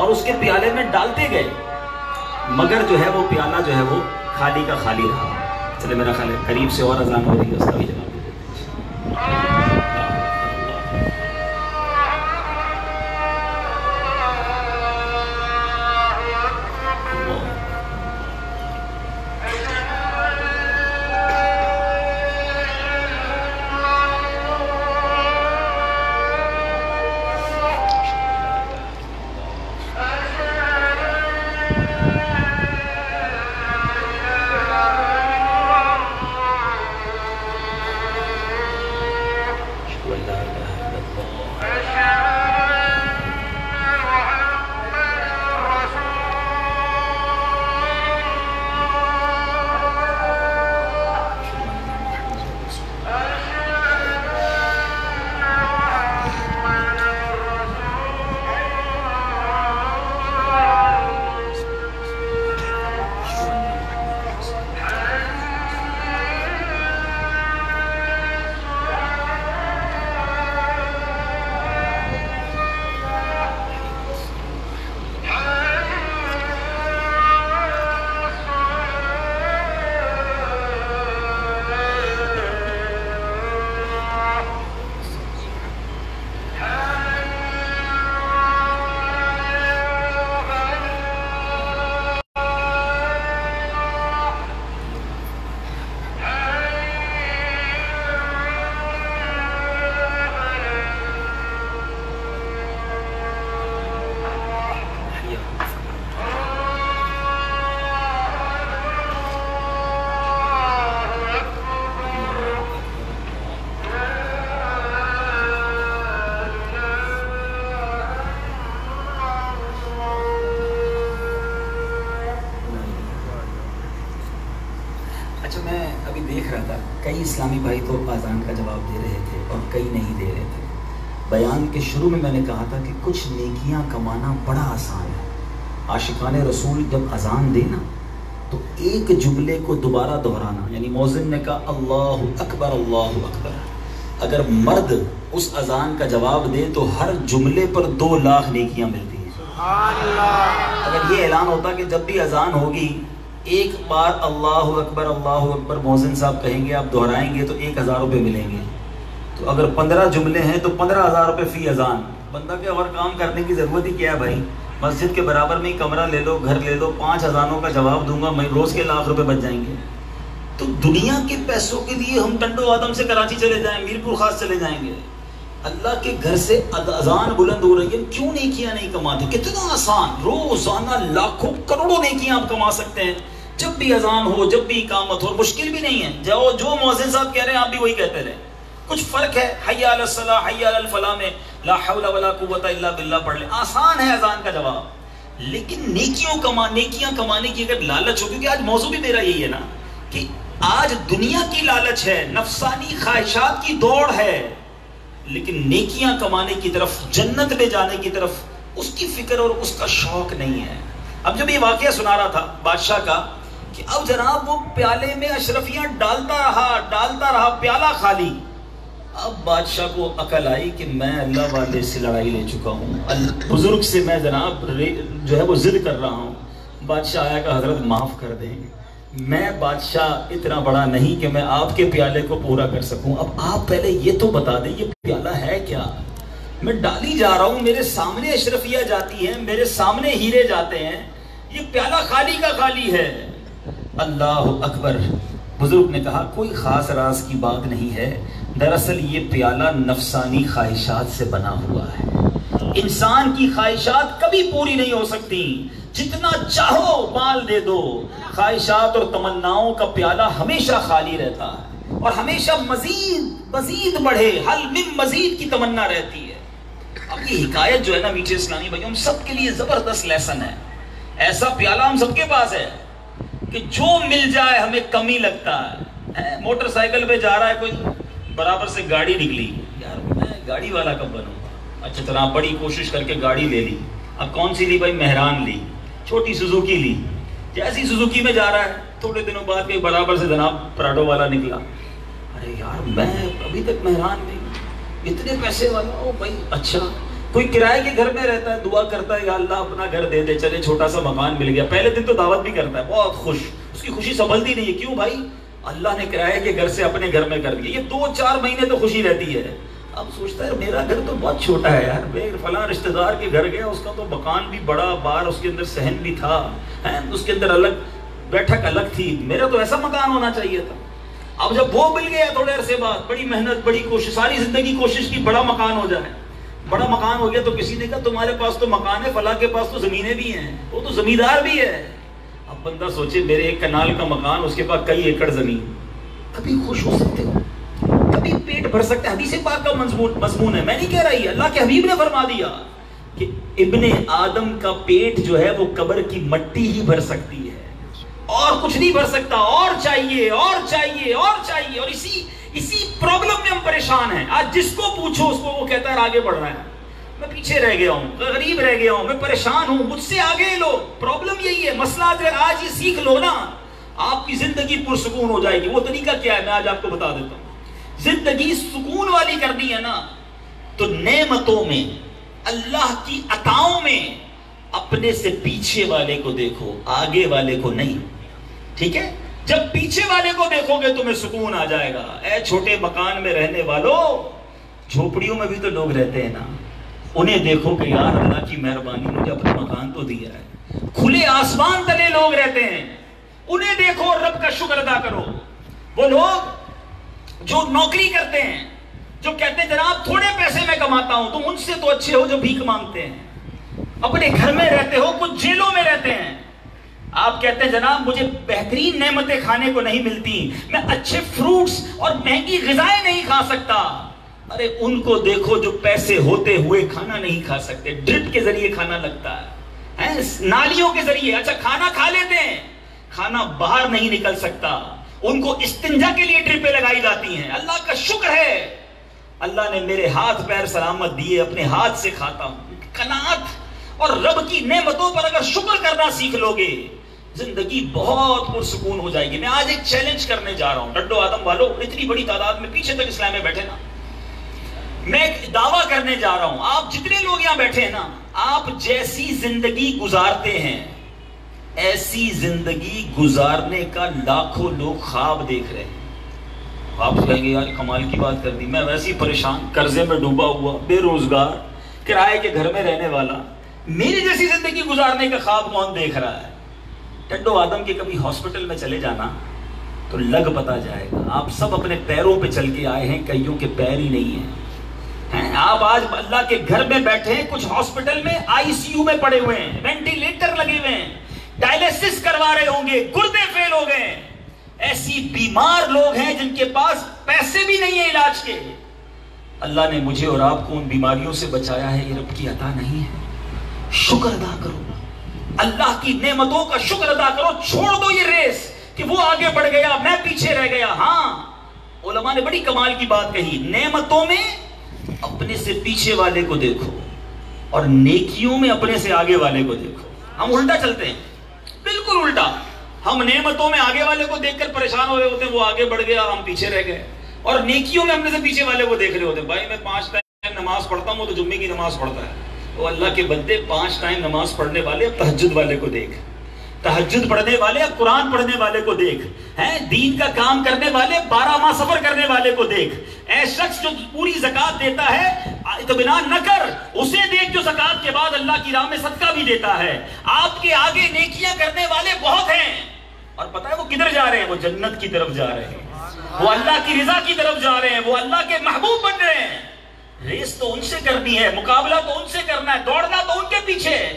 اور اس کے پیالے میں ڈالتے گئے، مگر جو ہے وہ پیالہ جو ہے وہ خالی کا خالی رہا. چلے میرا خیال ہے قریب سے اور اذان ہو رہی ہے، اس کا بھی جواب دے دیتے ہیں. کئی اسلامی بھائی تو اذان کا جواب دے رہے تھے اور کئی نہیں دے رہے تھے. بیان کے شروع میں نے کہا تھا کہ کچھ نیکیاں کمانا بڑا آسان ہے. عاشقان رسول جب اذان دینا تو ایک جملے کو دوبارہ دہرانا، یعنی مؤذن نے کہا اللہ اکبر اللہ اکبر، اگر مرد اس اذان کا جواب دے تو ہر جملے پر 2 لاکھ نیکیاں ملتی ہیں. سبحان اللہ. اگر یہ اعلان ہوتا کہ جب بھی اذان ہوگی ایک بار اللہ اکبر مؤذن صاحب کہیں گے، آپ دہرائیں گے تو 1000 روپے ملیں گے. تو اگر 15 جملے ہیں تو 15000 روپے فی اذان. بندہ کے اور کام کرنے کی ضرورت ہی کیا ہے بھائی؟ مسجد کے برابر میں ہی کمرہ لے لو، گھر لے لو، 5 اذانوں کا جواب دوں گا میں، روز کے لاکھ روپے بچ جائیں گے. تو دنیا کے پیسوں کے لیے ہم ٹنڈو آدم سے کراچی چلے جائیں، میرپور خاص چلے جائیں گے. اللہ کے گھر سے اذان بلند ہو رہی ہے، کیوں نیکیاں نہیں کماتے؟ کتنا آسان، روزانہ لاکھوں کروڑوں نیکیاں آپ کما سکتے ہیں. جب بھی اذان ہو، جب بھی اقامت ہو، مشکل بھی نہیں ہے. جو مؤذن صاحب کہہ رہے ہیں آپ بھی وہی کہتے رہے. کچھ فرق ہے حی علی الصلاۃ حی علی الفلاح میں لا حول ولا قوت الا باللہ پڑھ لیں، آسان ہے اذان کا جواب. لیکن نیکیاں کمانے کی اگر لالچ ہو، کیونکہ آج موضوع بھی میرا یہی ہے نا کہ آج دنیا کی لالچ ہے، نفسانی خواہشات کی دوڑ ہے، لیکن نیکیاں کمانے کی طرف، جنت میں جانے کی طرف اس کی فکر اور اس کا شوق نہیں ہے. اب جب یہ واقعہ سنا رہا تھا بادشاہ کا کہ اب جناب وہ پیالے میں اشرفیاں ڈالتا رہا پیالہ خالی. اب بادشاہ کو عقل آئی کہ میں اللہ والے سے لڑائی لے چکا ہوں، بزرگ سے میں جناب جو ہے وہ ضد کر رہا ہوں. بادشاہ آیا کہ حضرت معاف کر دیں، میں بادشاہ اتنا بڑا نہیں کہ میں آپ کے پیالے کو پورا کر سکوں. اب آپ پہلے یہ تو بتا دیں یہ پیالہ ہے کیا؟ میں ڈالی جا رہا ہوں، میرے سامنے اشرفیہ جاتی ہیں، میرے سامنے ہیرے جاتے ہیں، یہ پیالہ خالی کا خالی ہے. اللہ اکبر. بزرگ نے کہا کوئی خاص راز کی بات نہیں ہے، دراصل یہ پیالہ نفسانی خواہشات سے بنا ہوا ہے. انسان کی خواہشات کبھی پوری نہیں ہو سکتی، جتنا چاہو مال دے دو، خواہشات اور تمناؤں کا پیالہ ہمیشہ خالی رہتا ہے اور ہمیشہ مزید بڑھے، حل من مزید کی تمنا رہتی ہے. اب یہ حکایت جو ہے نا میٹھے اسلامی بھائیوں، ہم سب کے لیے زبردست لیسن ہے. ایسا پیالہ ہم سب کے پاس ہے کہ جو مل جائے ہمیں کم ہی لگتا ہے. موٹر سائیکل پہ جا رہا ہے کوئی، برابر سے گاڑی نکلی، یار میں گاڑی والا کب بنوں؟ اچھا طرح بڑی کوشش کر کے گاڑی لے لی. اب کون سی لی بھائی؟ مہران لی، چھوٹی سوزوکی لی. جیسی سوزوکی میں جا رہا ہے تھوڑے دنوں بعد کے برابر سے جناب پراڈو والا نکلا. ارے یار میں ابھی تک مہران نہیں، اتنے پیسے والا. او بھائی اچھا. کوئی کرائے کے گھر میں رہتا ہے، دعا کرتا ہے یا اللہ اپنا گھر دے دے، چلے چھوٹا سا مکان مل گیا. پہلے دن تو دعوت بھی کرتا ہے، بہت خوش، اس کی خوشی سنبھلتی نہیں ہے. کیوں بھائی؟ اللہ نے کرائے کے گھر سے اپنے گھر میں کر دیا. یہ 2-4 مہینے تو خوشی رہتی ہے. اب سوچتا ہے میرا گھر تو بہت چھوٹا ہے یار، میں فلاں رشتہ دار کے گھر گیا، اس کا تو مکان بھی بڑا، باہر اس کے اندر صحن بھی تھا، اس کے اندر الگ بیٹھک الگ تھی، میرا تو ایسا مکان ہونا چاہیے تھا. اب جب وہ مل گیا تھوڑے عرصے بعد، بڑی محنت، بڑی کوشش، ساری زندگی کوشش کی بڑا مکان ہو جائے. بڑا مکان ہو گیا تو کسی نے کہا تمہارے پاس تو مکان ہے، فلاں کے پاس تو زمینیں بھی ہیں، وہ تو زمیندار بھی ہے. اب بندہ سوچے میرے 1 کنال کا مکان، اس کے پاس کئی ایکڑ زمین. کبھی خوش ہو سکتے ہو، کبھی پیٹ بھر سکتے ہیں. حدیث پاک کا مضمون ہے، میں نہیں کہہ رہی، اللہ کے حبیب نے فرما دیا کہ ابن آدم کا پیٹ جو ہے وہ قبر کی مٹی ہی بھر سکتی ہے، اور کچھ نہیں بھر سکتا. اور چاہیے اور چاہیے اور چاہیے، اور اسی پرابلم میں ہم پریشان ہیں. آج جس کو پوچھو اس کو وہ کہتا ہے آگے بڑھ رہا ہے، میں پیچھے رہ گیا ہوں، غریب رہ گیا ہوں، میں پریشان ہوں، مجھ سے آگے لو. پرابلم یہی ہے. مسئلہ اگر آج یہ سیکھ لو نا، آپ کی زندگی پرسکون ہو جائے گی. وہ طریقہ کیا ہے میں آج آپ کو بتا دیتا ہوں. زندگی سکون والی کرنی ہے نا تو نعمتوں میں، اللہ کی عطاؤں میں اپنے سے پیچھے والے کو دیکھو، آگے والے کو نہیں. ٹھیک ہے؟ جب پیچھے والے کو دیکھو گے تمہیں سکون آ جائے گا. اے چھوٹے مکان میں رہنے والوں، جھوپڑیوں میں بھی تو لوگ رہتے ہیں نا، انہیں دیکھو کہ یار اللہ کی مہربانی مجھے اپنا مکان تو دیا ہے. کھلے آسمان تلے لوگ رہتے ہیں، انہیں دیکھو، رب کا شکر ادا کرو. وہ لوگ جو نوکری کرتے ہیں، جو کہتے ہیں جناب تھوڑے پیسے میں کماتا ہوں، تم ان سے تو اچھے ہو جو بھیک مانگتے ہیں. اپنے گھر میں رہتے ہو، کچھ جیلوں میں رہتے ہیں. آپ کہتے ہیں جناب مجھے بہترین نعمتیں کھانے کو نہیں ملتی، میں اچھے فروٹس اور مہنگی غذائیں نہیں کھا سکتا. ارے ان کو دیکھو جو پیسے ہوتے ہوئے کھانا نہیں کھا سکتے، ڈرپ کے ذریعے کھانا لگتا ہے، نالیوں کے ذریعے. اچھا کھانا کھا لیتے ہیں، کھانا باہر نہیں نکل سکتا. ان کو استنجا کے لیے ٹرپیں لگائی جاتی ہیں. اللہ کا شکر ہے اللہ نے میرے ہاتھ پیر سلامت دیے, اپنے ہاتھ سے کھاتا ہوں. قناعت اور رب کی نعمتوں پر اگر شکر کرنا سیکھ لو گے زندگی بہت پرسکون ہو جائے گی. میں آج ایک چیلنج کرنے جا رہا ہوں ٹنڈو آدم والوں, اتنی بڑی تعداد میں پیچھے تک اسلام میں بیٹھے نا, میں ایک دعویٰ کرنے جا رہا ہوں. آپ جتنے لوگ یہاں بیٹھے ہیں نا, آپ جیسی زندگی گزارتے ہیں ایسی زندگی گزارنے کا لاکھوں لوگ خواب دیکھ رہے ہیں. آپ کہیں گے یار کمال کی بات کر دی, میں ویسی پریشان, قرضے میں ڈوبا ہوا, بے روزگار, کرائے کے گھر میں رہنے والا, میری جیسی زندگی گزارنے کا خواب کون دیکھ رہا ہے؟ ٹنڈو آدم کے کبھی ہاسپٹل میں چلے جانا تو لگ پتا جائے گا. آپ سب اپنے پیروں پہ چل کے آئے ہیں, کئیوں کے پیر ہی نہیں ہیں. آپ آج اللہ کے گھر میں بیٹھے ہیں, کچھ ہاسپٹل میں آئی سی یو میں پڑے ہوئے ہیں, وینٹیلیٹر لگے ہوئے ہیں, ڈائلیسس کروا رہے ہوں گے, گردے فیل ہو گئے. ایسی بیمار لوگ ہیں جن کے پاس پیسے بھی نہیں ہیں علاج کے. اللہ نے مجھے اور آپ کو ان بیماریوں سے بچایا ہے, یہ رب کی عطا نہیں ہے. شکر ادا کرو, اللہ کی نعمتوں کا شکر ادا کرو. چھوڑ دو یہ ریس کہ وہ آگے بڑھ گیا میں پیچھے رہ گیا. ہاں علماء نے بڑی کمال کی بات کہی, نعمتوں میں اپنے سے پیچھے والے کو دیکھو اور نیکیوں میں اپنے سے آگے والے کو دیکھو. ہم الٹا چلتے ہیں, بالکل الٹا. ہم نعمتوں میں آگے والے کو دیکھ کر پریشان ہو رہے ہوتے ہیں, وہ آگے بڑھ گیا ہم پیچھے رہ گئے, اور نیکیوں میں اپنے سے پیچھے والے کو دیکھ رہے ہوتے ہیں. بھائی میں 5 ٹائم نماز پڑھتا ہوں, وہ تو جمعے کی نماز پڑھتا ہے. وہ اللہ کے بندے 5 ٹائم نماز پڑھنے والے تہجد والے کو دیکھ, تہجد پڑھنے والے قرآن پڑھنے والے کو دیکھ, دین کا کام کرنے والے 12 ماہ سفر کرنے والے کو دیکھ. اے شخص جو پوری زکات دیتا ہے اطمینان نہ کر, اسے دیکھ جو زکات کے بعد اللہ کی راہ میں صدقہ بھی دیتا ہے. آپ کے آگے نیکیاں کرنے والے بہت ہیں, اور پتہ ہے وہ کدھر جا رہے ہیں؟ وہ جنت کی طرف جا رہے ہیں, وہ اللہ کی رضا کی طرف جا رہے ہیں, وہ اللہ کے محبوب بن رہے ہیں. ریس تو ان سے کرنی ہے, مقابلہ تو ان سے کرنا ہے, دوڑنا تو ان کے پیچھے ہے.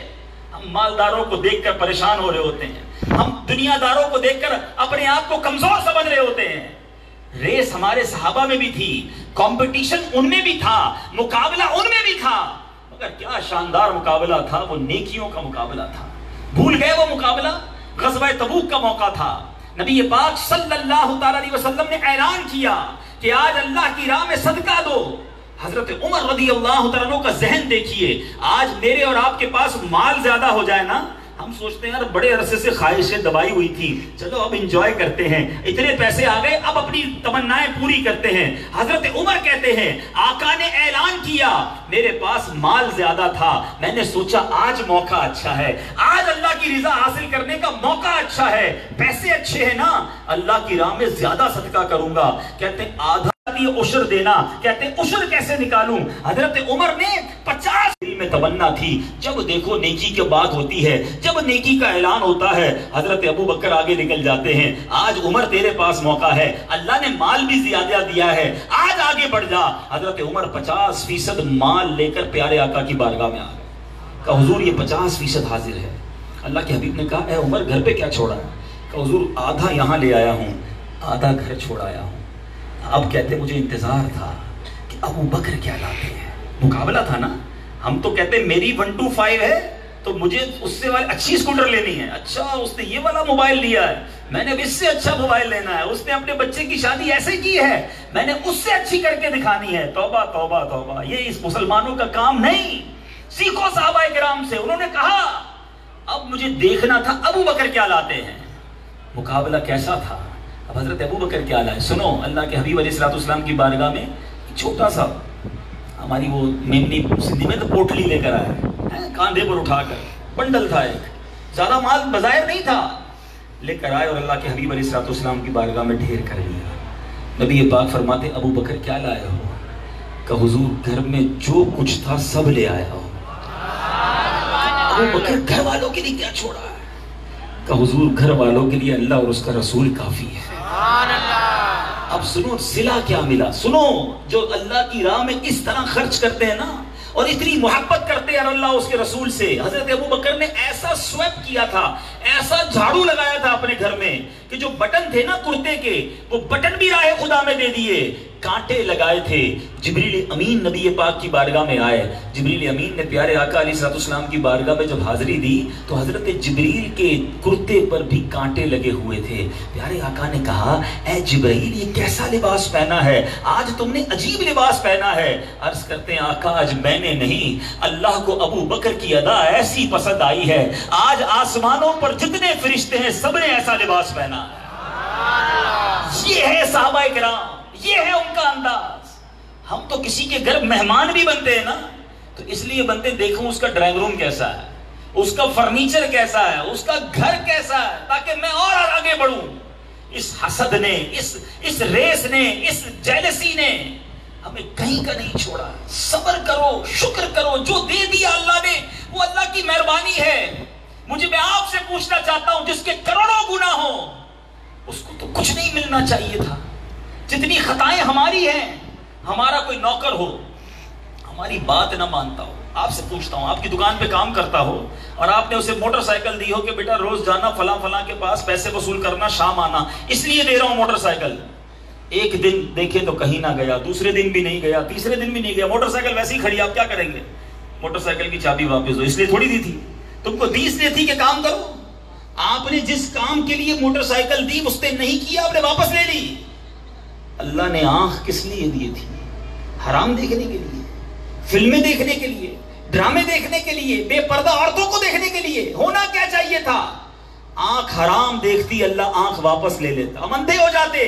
ہم مالداروں کو دیکھ کر پریشان ہو رہے ہوتے ہیں, ہم دنیا داروں کو دیکھ کر اپنے آپ کو کمزور سمجھ رہے ہوتے ہیں. ریس ہمارے صحابہ میں بھی تھی, کمپٹیشن ان میں بھی تھا, مقابلہ ان میں بھی تھا, مگر کیا شاندار مقابلہ تھا, وہ نیکیوں کا مقابلہ تھا. بھول گئے وہ مقابلہ؟ غزوہ تبوک کا موقع تھا, نبی پاک صلی اللہ تعالی علیہ وسلم نے اعلان کیا کہ آج اللہ کی راہ میں صدقہ دو. حضرت عمر رضی اللہ تعالیٰ عنہ کا ذہن دیکھیے, آج میرے اور آپ کے پاس مال زیادہ ہو جائے نا, ہم سوچتے ہیں یار بڑے عرصے سے خواہشیں دبائی ہوئی تھی, چلو اب انجوائے کرتے ہیں, اتنے پیسے آ گئے اب اپنی تمنائیں پوری کرتے ہیں. حضرت عمر کہتے ہیں آقا نے اعلان کیا میرے پاس مال زیادہ تھا, میں نے سوچا آج موقع اچھا ہے, آج اللہ کی رضا حاصل کرنے کا موقع اچھا ہے, پیسے اچھے ہیں نا, اللہ کی راہ میں زیادہ صدقہ کروں گا. کہتے ہیں آدھا عشر دینا, کہتے ہیں عشر کیسے نکالوں؟ حضرت عمر نے 50 دل میں تمنا تھی. جب دیکھو نیکی کی بات ہوتی ہے, جب نیکی کا اعلان ہوتا ہے, حضرت ابو بکر آگے نکل جاتے ہیں. آج عمر تیرے پاس موقع ہے, اللہ نے مال بھی زیادہ دیا ہے, آج آگے بڑھ جا. حضرت عمر 50% مال لے کر پیارے آقا کی بارگاہ میں آ گئے, کہا حضور یہ 50% حاضر ہے. اللہ کے حبیب نے کہا اے عمر گھر پہ کیا چھوڑا ہے؟ کہا حضور آدھا یہاں لے آیا ہوں, آدھا گھر چھوڑ آیا ہوں. اب کہتے مجھے انتظار تھا کہ ابو بکر کیا لاتے ہیں, مقابلہ تھا نا. ہم تو کہتے میری 125 ہے تو مجھے اس سے اچھی سکوٹر لینی ہے, اچھا اس نے یہ والا موبائل لیا ہے, میں نے اب اس سے اچھا موبائل لینا ہے, اس نے اپنے بچے کی شادی ایسے کی ہے, میں نے اس سے اچھی کر کے دکھانی ہے. توبہ توبہ توبہ, یہ اس مسلمانوں کا کام نہیں. سیکھو صحابہ کرام سے, انہوں نے کہا اب مجھے دیکھنا تھا ابو بکر کیا لاتے ہیں. مقابلہ کیسا تھا, اب حضرت ابو بکر کیا لائے. سنو, اللہ کے حبیب علیہ الصلوۃ والسلام کی بارگاہ میں چھوٹا سا, ہماری وہ میمنی سندھی میں تو پوٹلی لے کر آئے, کاندھے پر اٹھا کر, بنڈل تھا ایک, زیادہ مال بظاہر نہیں تھا, لے کر آئے اور اللہ کے حبیب علیہ الصلوۃ والسلام کی بارگاہ میں ڈھیر کر لیا. نبی پاک فرماتے ابو بکر کیا لائے ہو؟ کہ حضور گھر میں جو کچھ تھا سب لے آیا ہو. ابو بکر گھر والوں کے لیے کیا چھوڑا ہے؟ کہ حضور گھر والوں کے لیے اللہ اور اس کا رسول کافی ہے. اب سنو صلہ کیا ملا. سنو, جو اللہ کی راہ میں اس طرح خرچ کرتے ہیں نا, اور اتنی محبت کرتے ہیں اللہ اس کے رسول سے. حضرت ابو بکر نے ایسا سویپ کیا تھا, ایسا جھاڑو لگایا تھا اپنے گھر میں کہ جو بٹن تھے نا کرتے کے, وہ بٹن بھی راہ خدا میں دے دیے. کانٹے لگائے تھے. جبریل امین نبی پاک کی بارگاہ میں آئے. جبریل امین نے پیارے آقا علیہ الصلوۃ والسلام کی بارگاہ میں جب حاضری دی تو حضرت جبریل کے کرتے پر بھی کانٹے لگے ہوئے تھے. پیارے آقا نے کہا اے جبریل یہ کیسا لباس پہنا ہے, آج تم نے عجیب لباس پہنا ہے. عرض کرتے ہیں آقا آج میں نے نہیں, اللہ کو ابو بکر کی ادا ایسی پسند آئی ہے, آج آسمانوں پر جتنے فرشتے ہیں سب نے ایسا لباس پہنا ہے. یہ ہے صحابہ کرام, یہ ہے ان کا انداز. ہم تو کسی کے گھر مہمان بھی بنتے ہیں نا تو اس لیے بنتے دیکھوں اس کا ڈرائنگ روم کیسا ہے, اس کا فرنیچر کیسا ہے, اس کا گھر کیسا ہے, تاکہ میں اور آگے بڑھوں. اس حسد نے, اس ریس نے, اس جیلسی نے ہمیں کہیں کا نہیں چھوڑا. صبر کرو, شکر کرو, جو دے دیا اللہ نے وہ اللہ کی مہربانی ہے. میں آپ سے پوچھنا چاہتا ہوں جس کے کروڑوں گناہ ہوں اس کو تو کچھ نہیں ملنا چاہیے تھا. جتنی خطائیں ہماری ہیں, ہمارا کوئی نوکر ہو ہماری بات نہ مانتا ہو, آپ سے پوچھتا ہوں, آپ کی دکان پہ کام کرتا ہو اور آپ نے اسے موٹر سائیکل دی ہو کہ بیٹا روز جانا فلاں فلاں کے پاس پیسے وصول کرنا, شام آنا, اس لیے دے رہا ہوں موٹر سائیکل. ایک دن دیکھے تو کہیں نہ گیا, دوسرے دن بھی نہیں گیا, تیسرے دن بھی نہیں گیا, موٹر سائیکل ویسے ہی کھڑی, آپ کیا کریں گے؟ موٹر سائیکل کی چابی واپس دو. اس لیے تھوڑی دی تھی, تم کو دی اس لیے تھی کہ کام کرو. آپ نے جس کام کے لیے موٹر سائیکل دی اس نے نہیں کیا, آپ نے واپس لے لی. اللہ نے آنکھ کس لیے دی تھی؟ حرام دیکھنے کے لیے, فلمیں دیکھنے کے لیے, ڈرامے دیکھنے کے لیے, بے پردہ عورتوں کو دیکھنے کے لیے. ہونا کیا چاہیے تھا؟ آنکھ حرام دیکھتی, اللہ آنکھ واپس لے لیتا, ہم اندھے ہو جاتے.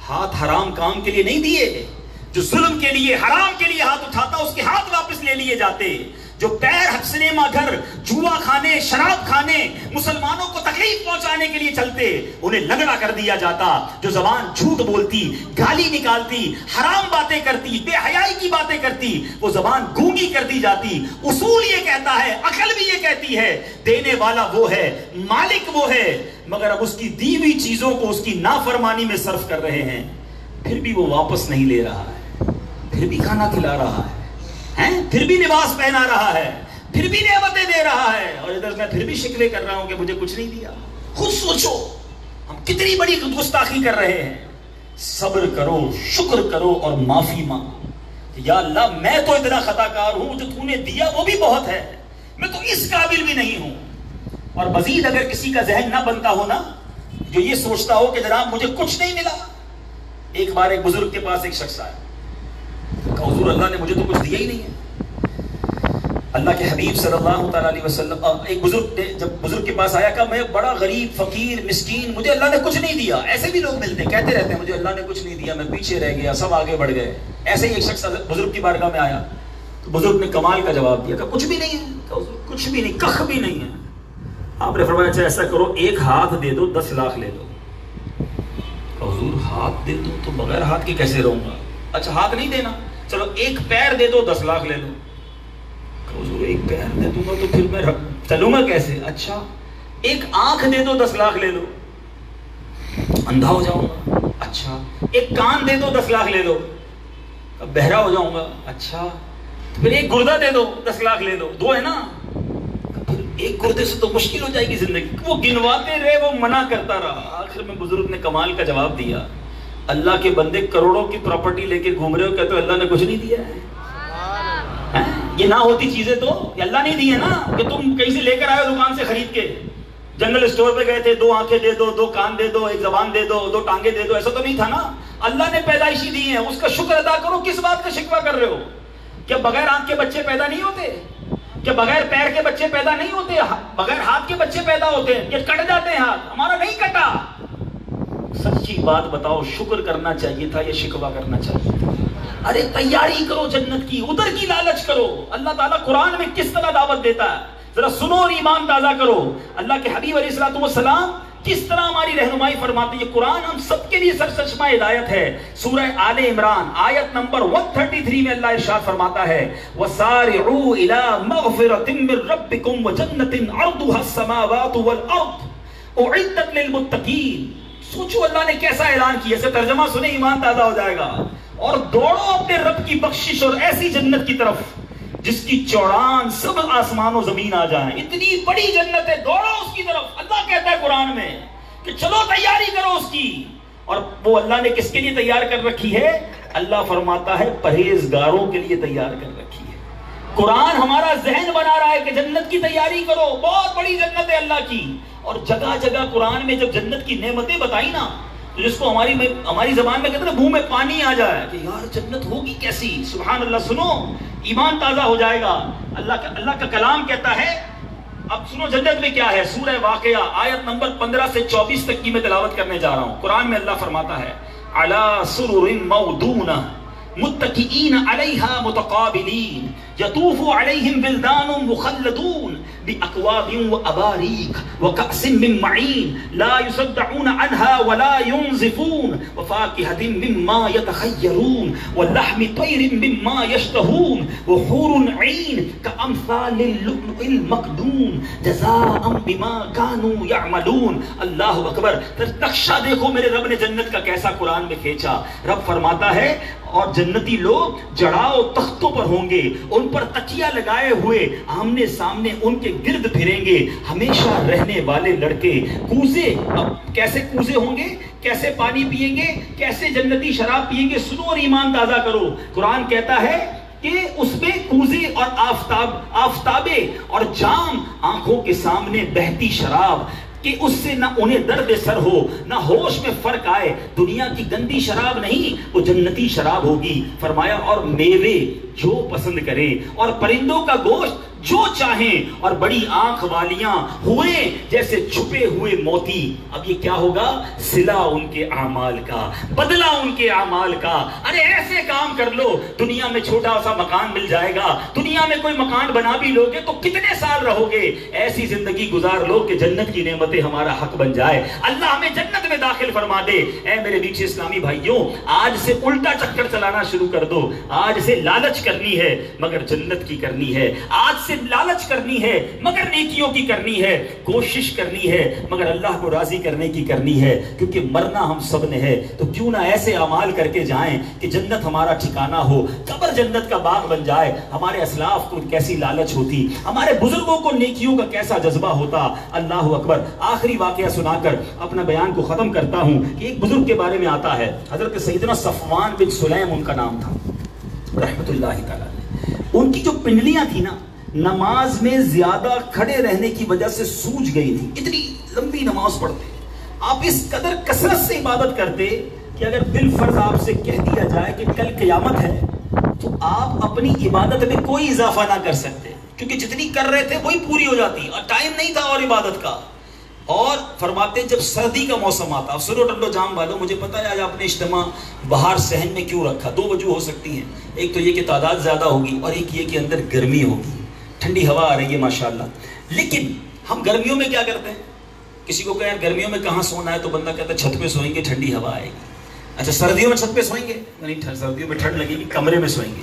ہاتھ حرام کام کے لیے نہیں دیے, جو ظلم کے لیے, حرام کے لیے ہاتھ اٹھاتا اس کے ہاتھ واپس لے لیے جاتے. جو پیر سنیما گھر, جوا کھانے, شراب کھانے, مسلمانوں کو تکلیف پہنچانے کے لیے چلتے, انہیں لنگڑا کر دیا جاتا. جو زبان جھوٹ بولتی, گالی نکالتی, حرام باتیں کرتی, بے حیائی کی باتیں کرتی, وہ زبان گونگی کر دی جاتی. اصول یہ کہتا ہے, عقل بھی یہ کہتی ہے, دینے والا وہ ہے, مالک وہ ہے, مگر اب اس کی دی ہوئی چیزوں کو اس کی نافرمانی میں صرف کر رہے ہیں. پھر بھی وہ واپس نہیں لے رہا ہے, پھر بھی کھانا کھلا رہا ہے, پھر بھی لباس پہنا رہا ہے, پھر بھی نعمتیں دے رہا ہے, اور ادھر میں پھر بھی شکوے کر رہا ہوں کہ مجھے کچھ نہیں دیا. خود سوچو ہم کتنی بڑی گستاخی کر رہے ہیں. صبر کرو, شکر کرو اور معافی مانگو. یا اللہ میں تو اتنا خطا کار ہوں, جو تو نے دیا وہ بھی بہت ہے, میں تو اس قابل بھی نہیں ہوں. اور مزید اگر کسی کا ذہن نہ بنتا ہو نا, جو یہ سوچتا ہو کہ جناب مجھے کچھ نہیں ملا. ایک بار ایک بزرگ کے پاس ایک شخص آیا, کہا حضور اللہ نے مجھے تو کچھ دیا ہی نہیں ہے. اللہ کے حبیب صلی اللہ تعالیٰ علیہ وسلم, ایک بزرگ جب بزرگ کے پاس آیا, کہا میں بڑا غریب, فقیر, مسکین, مجھے اللہ نے کچھ نہیں دیا. ایسے بھی لوگ ملتے ہیں, کہتے رہتے ہیں مجھے اللہ نے کچھ نہیں دیا, میں پیچھے رہ گیا, سب آگے بڑھ گئے. ایسے ہی ایک شخص بزرگ کی بارگاہ میں آیا تو بزرگ نے کمال کا جواب دیا, کہا کچھ بھی نہیں ہے. کہا حضور کچھ بھی نہیں, کخ بھی نہیں ہے. آپ نے فرمایا اچھا ایسا کرو, ایک ہاتھ دے دو, 10 لاکھ لے لو. کہا حضور ہاتھ دے دو تو بغیر ہاتھ کے کیسے رہوں گا؟ اچھا ہاتھ نہیں دینا, چلو ایک پیر دے دو, 10 لاکھ لے لو. حضور ایک پیر دے دوں گا تو پھر میں چلوں گا کیسے؟ اچھا ایک آنکھ دے دو, 10 لاکھ لے لو, اندھا ہو جاؤں گا. اچھا ایک کان دے دو, 10 لاکھ لے لو, بہرا ہو جاؤں گا. اچھا پھر ایک گردہ دے دو, 10 لاکھ لے لو. 2 ہے نا, پھر ایک گردے سے تو مشکل ہو جائے گی زندگی. وہ گنواتے رہے, وہ منع کرتا رہا. آخر میں بزرگ نے کمال کا جواب دیا, اللہ کے بندے کروڑوں کی پراپرٹی لے کے گھوم رہے ہو, کہتے ہو اللہ نے کچھ نہیں دیا ہے. یہ نہ ہوتی چیزیں تو اللہ نہیں دی ہے نا, کہ تم کہیں سے لے کر آئے ہو دکان سے خرید کے, جنرل اسٹور پہ گئے تھے, 2 آنکھیں دے دو, 2 کان دے دو, 1 زبان دے دو, 2 ٹانگیں دے دو, ایسا تو نہیں تھا نا. اللہ نے پیدائشی دی ہیں, اس کا شکر ادا کرو. کس بات کا شکوہ کر رہے ہو؟ کیا بغیر آنکھ کے بچے پیدا نہیں ہوتے؟ کیا بغیر پیر کے بچے پیدا نہیں ہوتے؟ بغیر ہاتھ کے بچے پیدا ہوتے ہیں. یہ کٹ جاتے ہیں ہاتھ, ہمارا نہیں کٹا. سچی بات بتاؤ, شکر کرنا چاہیے تھا یا شکوہ کرنا چاہیے تھا؟ ارے تیاری کرو جنت کی, ادھر کی لالچ کرو. اللہ تعالیٰ قرآن میں کس طرح دعوت دیتا ہے, ذرا سنو اور ایمان تازہ کرو. اللہ کے حبیب علیہ الصلوۃ والسلام کس طرح ہماری رہنمائی فرماتے ہیں. یہ قرآن ہم سب کے لیے سرچشمہ ہدایت ہے. سورہ آل عمران آیت نمبر 133 میں اللہ ارشاد فرماتا ہے, وَسَارِعُوا إِلَىٰ مَغْفِرَةٍ مِّن رَبِّكُمْ وَجَنَّةٍ عَرْضُهَا السَّمَاوَاتُ وَالْأَرْضُ أُعِدَّتْ لِلْمُتَّقِينَ. سوچو اللہ نے کیسا اعلان کیا, اسے ترجمہ سنے ایمان تازہ ہو جائے گا. اور دوڑو اپنے رب کی بخشش اور ایسی جنت کی طرف جس کی چوڑان سب آسمان و زمین آ جائیں. اتنی بڑی جنت ہے, دوڑو اس کی طرف. اللہ کہتا ہے قرآن میں کہ چلو تیاری کرو اس کی. اور وہ اللہ نے کس کے لیے تیار کر رکھی ہے؟ اللہ فرماتا ہے پرہیزگاروں کے لیے تیار کر رکھی ہے۔ قرآن ہمارا ذہن بنا رہا ہے کہ جنت کی تیاری کرو، بہت بڑی جنت ہے اللہ کی۔ اور جگہ جگہ قرآن میں جب جنت کی نعمتیں بتائی نا، جس کو ہماری زبان میں کہتے ہیں منہ میں پانی آ جائے کہ یار جنت ہوگی کیسی، سبحان اللہ، سنو ایمان تازہ ہو جائے گا۔ اللہ کا کلام کہتا ہے، اب سنو جنت میں کیا ہے۔ سورہ واقعہ آیت نمبر 15 سے 24 تک کی میں تلاوت کرنے جا رہا ہوں۔ قرآن میں اللہ فرماتا ہے، علی سرر موضونہ متکئین علیہا متقابلین یطوف علیہم ولدان مخلدون بأکواب وأباریک وکأس من معین لا یصدعون عنہا ولا ینزفون وفاکہۃ مما یتخیرون ولحم طیر مما یشتہون وحور عین کأمثال اللؤلؤ المکنون جزاء بما کانوا یعملون۔ اللہ اکبر۔ نقشہ دیکھو میرے رب نے جنت کا کیسا قرآن میں کھینچا۔ رب فرماتا ہے اور جنتی لوگ جڑاؤ تختوں پر ہوں گے، ان پر تکیہ لگائے ہوئے آمنے سامنے ان کے گرد پھریں گے ہمیشہ رہنے والے لڑکے۔ کوزے، اب کیسے کوزے ہوں گے، کیسے پانی پیئیں گے، کیسے جنتی شراب پیئیں گے، سنو اور ایمان تازہ کرو۔ قرآن کہتا ہے کہ اس میں کوزے اور آفتابے اور جام آنکھوں کے سامنے بہتی شراب کہ اس سے نہ انہیں درد سر ہو نہ ہوش میں فرق آئے۔ دنیا کی گندی شراب نہیں، وہ جنتی شراب ہوگی۔ فرمایا اور میوے جو پسند کریں اور پرندوں کا گوشت جو چاہیں، اور بڑی آنکھ والیاں ہوئے جیسے چھپے ہوئے موتی۔ اب یہ کیا ہوگا؟ صلہ ان کے اعمال کا، بدلہ ان کے اعمال کا۔ ارے ایسے کام کر لو، دنیا میں چھوٹا سا مکان مل جائے گا، دنیا میں کوئی مکان بنا بھی لوگے تو کتنے سال رہو گے؟ ایسی زندگی گزار لو کہ جنت کی نعمتیں ہمارا حق بن جائے، اللہ ہمیں جنت میں داخل فرما دے۔ اے میرے میٹھے اسلامی بھائیوں، آج سے الٹا چکر چلانا شروع کر دو۔ آج سے لالچ کرنی ہے مگر جنت کی کرنی ہے، آج سے لالچ کرنی ہے مگر نیکیوں کی کرنی ہے، کوشش کرنی ہے مگر اللہ کو راضی کرنے کی کرنی ہے، کیونکہ مرنا ہم سب نے ہے۔ تو کیوں نہ ایسے اعمال کر کے جائیں کہ جنت ہمارا ٹھکانہ ہو، قبر جنت کا باغ بن جائے۔ ہمارے اسلاف کو کیسی لالچ ہوتی، ہمارے بزرگوں کو نیکیوں کا کیسا جذبہ ہوتا۔ اللہ اکبر۔ آخری واقعہ سنا کر اپنا بیان کو ختم کرتا ہوں کہ ایک بزرگ کے بارے میں آتا ہے، حضرت سیدنا صفوان بن سلیم ان کا نام تھا رحمت اللہ تعالی۔ ان کی جو پنڈلیاں تھی نا، نماز میں زیادہ کھڑے رہنے کی وجہ سے سوج گئی تھی، اتنی لمبی نماز پڑھتے۔ آپ اس قدر کثرت سے عبادت کرتے کہ اگر بالفرض آپ سے کہہ دیا جائے کہ کل قیامت ہے تو آپ اپنی عبادت میں کوئی اضافہ نہ کر سکتے، کیونکہ جتنی کر رہے تھے وہی پوری ہو جاتی، اور ٹائم نہیں تھا اور عبادت کا۔ اور فرماتے جب سردی کا موسم آتا، سنو ٹنڈو جام والوں، مجھے پتا ہے آج آپ نے اجتماع باہر صحن میں کیوں رکھا، دو وجہ ہو سکتی ہیں۔ ایک تو یہ کہ تعداد زیادہ ہوگی، اور ایک یہ کہ اندر گرمی ہوگی، ٹھنڈی ہوا آ رہی ہے ماشاءاللہ۔ لیکن ہم گرمیوں میں کیا کرتے ہیں؟ کسی کو کہیں گرمیوں میں کہاں سونا ہے تو بندہ کہتا ہے چھت پہ سوئیں گے، ٹھنڈی ہوا آئے گی۔ اچھا سردیوں میں چھت پہ سوئیں گے؟ نہیں، سردیوں میں ٹھنڈ لگے گی، کمرے میں سوئیں گے۔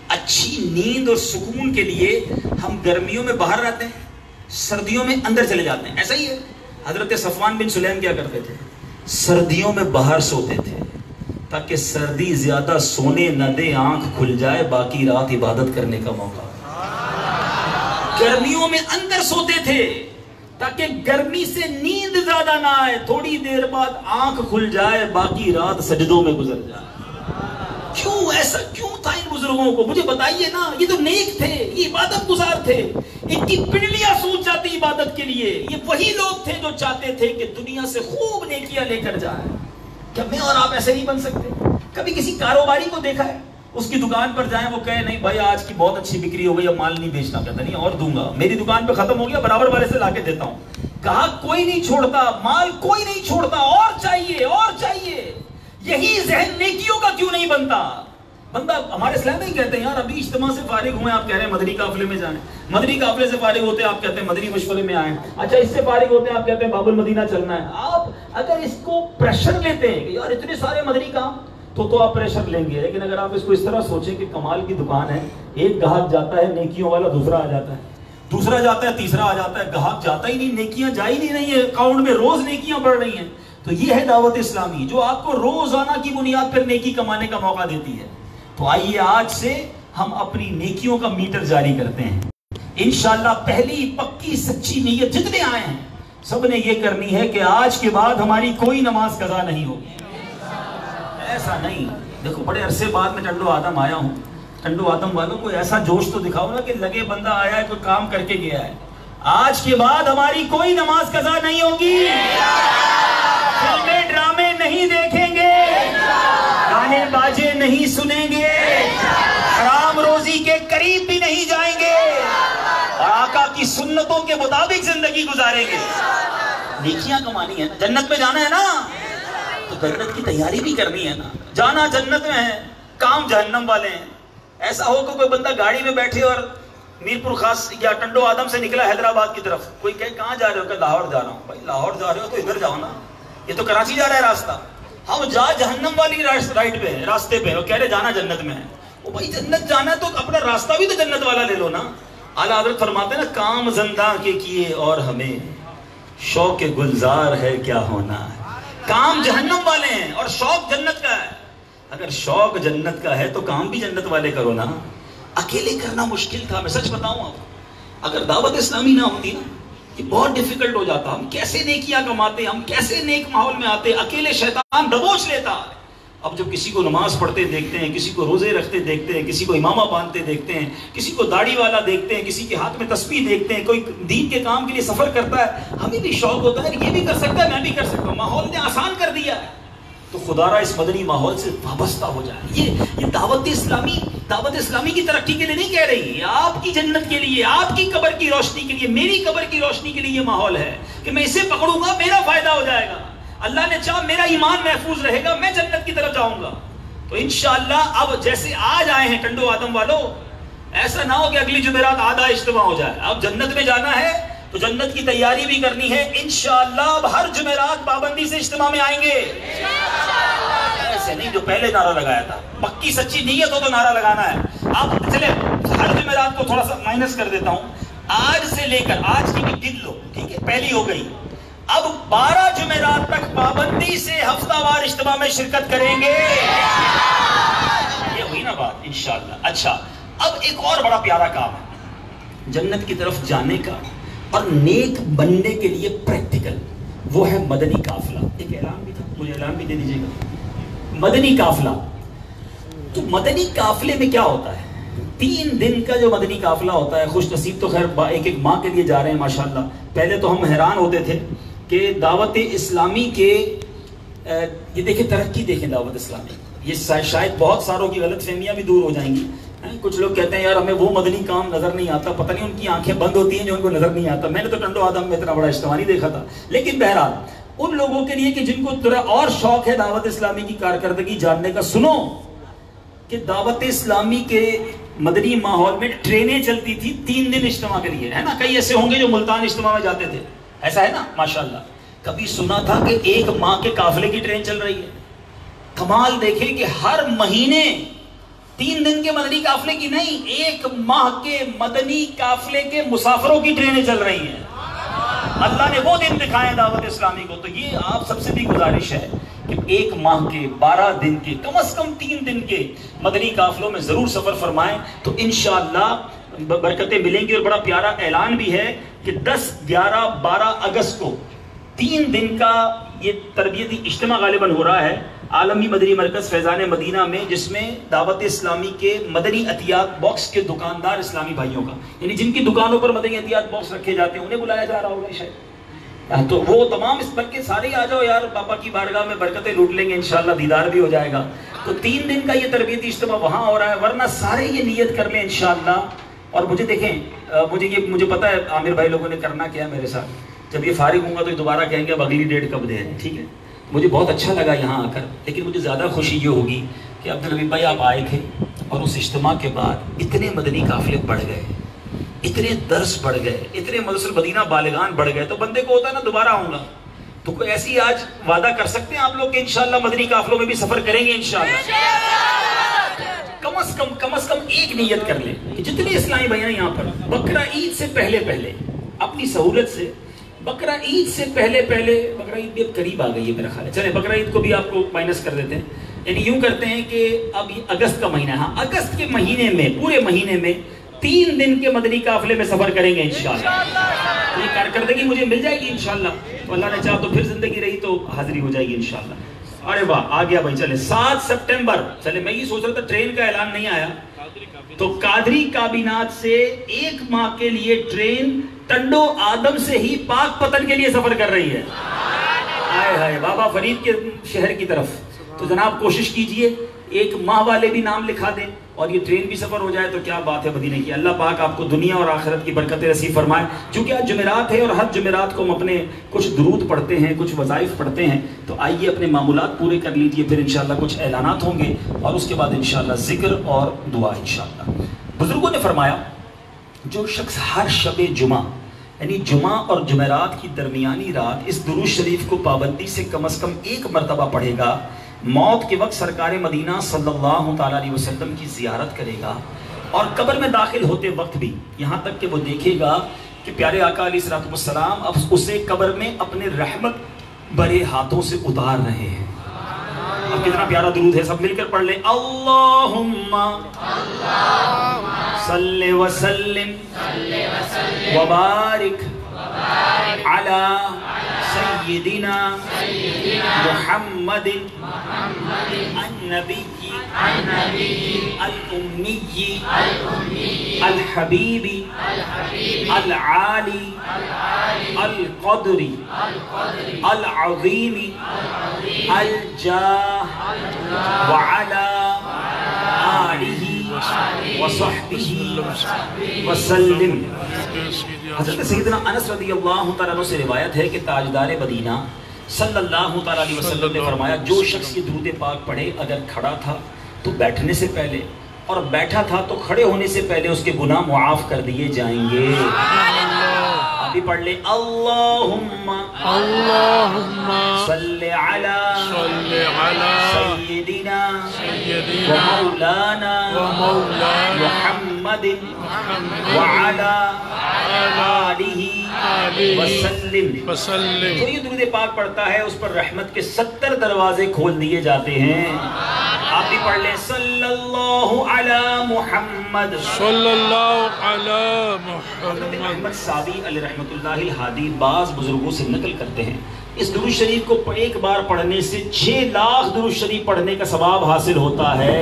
اچھی نیند اور سکون کے لیے ہم گرمیوں میں باہر رہتے ہیں، سردیوں میں اندر چلے جاتے ہیں، ایسا ہی ہے۔ حضرت صفوان بن سلیم کیا کرتے تھے؟ سردیوں میں باہر سوتے تھے تاکہ سردی زیادہ سونے نہ دے، آنکھ کھل جائے، باقی رات عبادت کرنے کا موقع۔ گرمیوں میں اندر سوتے تھے تاکہ گرمی سے نیند زیادہ نہ آئے، تھوڑی دیر بعد آنکھ کھل جائے، باقی رات سجدوں میں گزر جائے۔ کیوں ایسا کیوں تھا ان بزرگوں کو؟ مجھے بتائیے نا، یہ تو نیک تھے، یہ عبادت گزار تھے، ان کی پنڈلیاں سوچ جاتی عبادت کے لیے۔ یہ وہی لوگ تھے جو چاہتے تھے کہ دنیا سے خوب نیکیاں لے کر جائیں۔ کیا میں اور آپ ایسے نہیں بن سکتے؟ کبھی کسی کاروباری کو دیکھا ہے اس کی دکان پر جائیں، وہ کہے نہیں بھائی آج کی بہت اچھی بکری ہو گئی، اب مال نہیں بیچنا، کہتا نہیں اور دوں گا، میری دکان پہ ختم ہو گیا، برابر والے سے لا کے دیتا ہوں۔ کہا کوئی نہیں چھوڑتا، مال کوئی نہیں چھوڑتا، اور چاہیے اور چاہیے۔ یہی ذہن نیکیوں کا کیوں نہیں بنتا؟ بندہ ہمارے اسلام میں ہی کہتے ہیں یار ابھی اجتماع سے فارغ ہوئے، آپ کہہ رہے ہیں مدنی قافلے میں جائیں، مدنی قافلے سے فارغ ہوتے ہیں آپ کہتے ہیں مدنی مشورے میں آئیں، اچھا اس سے فارغ ہوتے ہیں آپ کہتے ہیں باب المدینہ چلنا ہے۔ آپ اگر اس کو پریشر لیتے ہیں کہ یار اتنے سارے مدنی کام، تو آپ پریشر لیں گے۔ لیکن اگر آپ اس کو اس طرح سوچیں کہ کمال کی دکان ہے، ایک گاہک جاتا ہے نیکیوں والا، دوسرا آ جاتا ہے، دوسرا جاتا ہے، تیسرا آ جاتا ہے، گاہک جاتا ہی نہیں، نیکیاں جا ہی نہیں رہی ہیں، اکاؤنٹ میں روز نیکیاں بڑھ رہی ہیں۔ تو یہ ہے دعوت اسلامی جو آپ کو روزانہ کی بنیاد پر نیکی کمانے کا موقع دیتی ہے۔ تو آئیے آج سے ہم اپنی نیکیوں کا میٹر جاری کرتے ہیں انشاءاللہ۔ پہلی پکی سچی نیت جتنے آئے ہیں سب نے یہ کرنی ہے کہ آج کے بعد ہماری کوئی نماز قضا نہیں ہوگی، ایسا نہیں. دیکھو بڑے عرصے بعد میں ٹنڈو آدم آیا ہوں. ٹنڈو آدم والوں کو ایسا جوش تو دکھاؤ نا کہ لگے بندہ آیا ہے کوئی کام کر کے گیا ہے. آج کے بعد ہماری کوئی نماز قضا نہیں ہوگی, فلمیں ڈرامے نہیں دیکھیں گے, گانے باجے نہیں سنیں گے, حرام روزی کے قریب بھی نہیں جائیں گے, اور آقا کی سنتوں کے مطابق زندگی گزاریں گے. نیکیاں کمانی ہے نا, جنت میں جانا ہے نا, تو جنت کی تیاری بھی کرنی ہے نا. جانا جنت میں ہے, کام جہنم والے ہیں. ایسا ہو کہ کوئی بندہ گاڑی میں بیٹھے اور میرپور خاص یا ٹنڈو آدم سے نکلا حیدرآباد کی طرف, کوئی کہے کہاں جا رہے ہو, کہ لاہور جا رہا ہوں. بھائی لاہور جا رہے ہو تو ادھر جاؤ نا, یہ تو کراچی جا رہا ہے راستہ. ہم جا جہنم والی رائٹ پہ ہے, راستے پہ, اور کہہ رہے جانا جنت میں ہے. وہ بھائی جنت جانا ہے تو اپنا راستہ بھی تو جنت والا لے لو نا. اعلیٰ حضرت فرماتے ہیں نا, کام زندہ کے کیے اور ہمیں شوق گلزار ہے کیا ہونا ہے. کام جہنم والے ہیں اور شوق جنت کا ہے. اگر شوق جنت کا ہے تو کام بھی جنت والے کرو نا. اکیلے کرنا مشکل تھا. میں سچ بتاؤں آپ, اگر دعوت اسلامی نہ ہوتی نا, یہ بہت ڈیفیکلٹ ہو جاتا. ہم کیسے نیکیاں کماتے, ہم کیسے نیک ماحول میں آتے. اکیلے شیطان دبوچ لیتا. اب جب کسی کو نماز پڑھتے دیکھتے ہیں, کسی کو روزے رکھتے دیکھتے ہیں, کسی کو امامہ باندھتے دیکھتے ہیں, کسی کو داڑھی والا دیکھتے ہیں, کسی کے ہاتھ میں تسبیح دیکھتے ہیں, کوئی دین کے کام کے لیے سفر کرتا ہے, ہمیں بھی شوق ہوتا ہے یہ بھی کر سکتا ہے, میں بھی کر سکتا ہوں. ماحول نے آسان کر دیا ہے, تو خدا را اس مدنی ماحول سے وابستہ ہو جائے. یہ دعوت اسلامی کی ترقی کے لیے نہیں کہہ رہی, یہ آپ کی جنت کے لیے, آپ کی قبر کی روشنی کے لیے, میری قبر کی روشنی کے لیے یہ ماحول ہے کہ میں اسے پکڑوں گا, میرا فائدہ ہو جائے گا. اللہ نے چاہا میرا ایمان محفوظ رہے گا, میں جنت کی طرف جاؤں گا. تو انشاءاللہ اب جیسے آج آئے ہیں ٹنڈو آدم والوں, ایسا نہ ہو کہ اگلی جمعرات آدھا اجتماع ہو جائے. اب جنت میں جانا ہے تو جنت کی تیاری بھی کرنی ہے. انشاءاللہ اب ہر جمعرات پابندی سے اجتماع میں آئیں گے. ایسے نہیں جو پہلے نعرہ لگایا تھا, پکی سچی نیت ہو تو نعرہ لگانا ہے. اب چلے ہر جمعرات کو تھوڑا سا مائنس کر دیتا ہوں, آج سے لے کر آج کی بھی گن لو, ٹھیک ہے, پہلی ہو گئی. اب 12 جمعرات تک پابندی سے ہفتہ وار اجتماع میں شرکت کریں گے. یہ ہوئی نا بات انشاءاللہ. اچھا, اب ایک اور بڑا پیارا کام ہے جنت کی طرف جانے کا اور نیک بننے کے لیے پریکٹیکل, وہ ہے مدنی قافلہ. ایک اعلان بھی تھا, مجھے اعلان بھی دے دیجیے گا. مدنی قافلہ, تو مدنی قافلے میں کیا ہوتا ہے؟ 3 دن کا جو مدنی قافلہ ہوتا ہے, خوش نصیب تو خیر ایک ماہ کے لیے جا رہے ہیں ماشاءاللہ. پہلے تو ہم حیران ہوتے تھے کہ دعوت اسلامی کے یہ دیکھیں ترقی دیکھیں دعوت اسلامی. یہ شاید بہت ساروں کی غلط فہمیاں بھی دور ہو جائیں گی. کچھ لوگ کہتے ہیں یار ہمیں وہ مدنی کام نظر نہیں آتا, پتہ نہیں ان کی آنکھیں بند ہوتی ہیں جو ان کو نظر نہیں آتا. میں نے تو ٹنڈو آدم میں اتنا بڑا اجتماع نہیں دیکھا تھا. لیکن بہرحال ان لوگوں کے لیے کہ جن کو تھوڑا اور شوق ہے دعوت اسلامی کی کارکردگی جاننے کا, سنو کہ دعوت اسلامی کے مدنی ماحول میں ٹرینیں چلتی تھی 3 دن اجتماع کے لیے, ہے نا. کئی ایسے ہوں گے جو ملتان اجتماع میں جاتے تھے, ایسا ہے نا ماشاءاللہ. کبھی سنا تھا کہ 1 ماہ کے قافلے کی ٹرین چل رہی ہے. کمال دیکھیں کہ ہر مہینے 3 دن کے مدنی قافلے کی نہیں, 1 ماہ کے مدنی قافلے کے مسافروں کی ٹرینیں چل رہی ہیں. اللہ نے وہ دن دکھائے دعوت اسلامی کو. تو یہ آپ سب سے بھی گزارش ہے کہ 1 ماہ کے 12 دن کے کم از کم 3 دن کے مدنی قافلوں میں ضرور سفر فرمائیں, تو انشاءاللہ برکتیں ملیں گی. اور بڑا پیارا اعلان بھی ہے کہ 10, 11, 12 اگست کو 3 دن کا یہ تربیتی اجتماع غالباً ہو رہا ہے عالمی مدنی مرکز فیضان مدینہ میں, جس میں دعوت اسلامی کے مدنی عطیات باکس کے دکاندار اسلامی بھائیوں کا, یعنی جن کی دکانوں پر مدنی عطیات باکس رکھے جاتے ہیں, انہیں بلایا جا رہا ہوگا شاید. تو وہ تمام اس بلکہ سارے ہی آ جاؤ یار, پاپا کی بارگاہ میں برکتیں لوٹ لیں گے انشاءاللہ, دیدار بھی ہو جائے گا. تو 3 دن کا یہ تربیتی اجتماع وہاں ہو رہا ہے, ورنہ سارے یہ نیت کر لیں انشاءاللہ. اور مجھے دیکھیں, مجھے پتا ہے عامر بھائی لوگوں نے کرنا کیا ہے میرے ساتھ. جب یہ فارغ ہوں گا تو دوبارہ کہیں گے اب اگلی ڈیٹ کب دے رہے ہیں, ٹھیک ہے. مجھے بہت اچھا لگا یہاں آ کر, لیکن مجھے زیادہ خوشی یہ ہوگی کہ عبدالحبیب بھائی آپ آئے تھے اور اس اجتماع کے بعد اتنے مدنی قافلے بڑھ گئے, اتنے درس بڑھ گئے, اتنے مدرسہ المدینہ بالغان بڑھ گئے. تو بندے کو ہوتا ہے نا دوبارہ آؤں گا. تو کوئی ایسی آج وعدہ کر سکتے ہیں آپ لوگ کہ انشاءاللہ مدنی قافلوں میں بھی سفر کریں گے انشاءاللہ. کم از کم ایک نیت کر لیں کہ جتنے اسلامی بھائیاں یہاں پر بقرہ عید سے پہلے اپنی سہولت سے, بقرہ عید سے پہلے بقرہ عید بھی اب قریب آ گئی ہے میرا خیال ہے, چلے بقرہ عید کو بھی آپ کو مائنس کر دیتے ہیں, یعنی یوں کرتے ہیں کہ اب یہ اگست کا مہینہ ہے, ہاں اگست کے مہینے میں پورے مہینے میں 3 دن کے مدنی قافلے میں سفر کریں گے انشاءاللہ. یہ کارکردگی مجھے مل جائے گی انشاءاللہ. تو اللہ نے چاہا تو پھر زندگی رہی تو حاضری ہو جائے گی انشاءاللہ. ارے واہ آ گیا بھائی. چلے 7 سپٹمبر. چلے میں یہ سوچ رہا تھا ٹرین کا اعلان نہیں آیا تو قادری کابینات سے 1 ماہ کے لیے ٹرین ٹنڈو آدم سے ہی پاک پتن کے لیے سفر کر رہی ہے. آئے ہائے بابا فرید کے شہر کی طرف. تو جناب کوشش کیجئے 1 ماہ والے بھی نام لکھا دیں اور یہ ٹرین بھی سفر ہو جائے تو کیا بات ہے مدینے کی. اللہ پاک آپ کو دنیا اور آخرت کی برکتیں نصیب فرمائے. چونکہ آج جمعرات ہے اور ہر جمعرات کو ہم اپنے کچھ درود پڑھتے ہیں, کچھ وظائف پڑھتے ہیں, تو آئیے اپنے معمولات پورے کر لیجئے. پھر انشاءاللہ کچھ اعلانات ہوں گے اور اس کے بعد انشاءاللہ ذکر اور دعا انشاءاللہ. بزرگوں نے فرمایا جو شخص ہر شب جمعہ یعنی جمعہ اور جمعرات کی درمیانی رات اس درود شریف کو پابندی سے کم از کم 1 مرتبہ پڑھے گا, موت کے وقت سرکار مدینہ صلی اللہ تعالیٰ علیہ وسلم کی زیارت کرے گا اور قبر میں داخل ہوتے وقت بھی یہاں تک کہ وہ دیکھے گا کہ پیارے آقا علیہ السلام اب اسے قبر میں اپنے رحمت بھرے ہاتھوں سے اتار رہے ہیں. اب کتنا پیارا درود ہے, سب مل کر پڑھ لیں. اللہم صلی وسلم وبارک علی سیدنا محمد النبی الأمی الحبیب العالی القدر العظیم الجاہ وعلی آلہ وصحبہ وسلم. حضرت سیدنا انس رضی اللہ تعالیٰ عنہ سے روایت ہے کہ تاجدار مدینہ صلی اللہ تعالیٰ علیہ وسلم نے فرمایا جو شخص یہ درود پاک پڑھے اگر کھڑا تھا تو بیٹھنے سے پہلے اور بیٹھا تھا تو کھڑے ہونے سے پہلے اس کے گناہ معاف کر دیے جائیں گے. آپ بھی پڑھ لیں. اللہم صلی علی سیدنا ومولانا محمد وعلی آلہ وسلم. تو یہ درود پاک پڑھتا ہے اس پر رحمت کے 70 دروازے کھول دیے جاتے ہیں. آپ بھی پڑھ لیں. صلی اللہ علی محمد صلی اللہ علی محمد. احمد صابی علیہ رحمت اللہ الہادی بعض بزرگوں سے نقل کرتے ہیں اس درود شریف کو 1 بار پڑھنے سے 6 لاکھ درود شریف پڑھنے کا ثواب حاصل ہوتا ہے.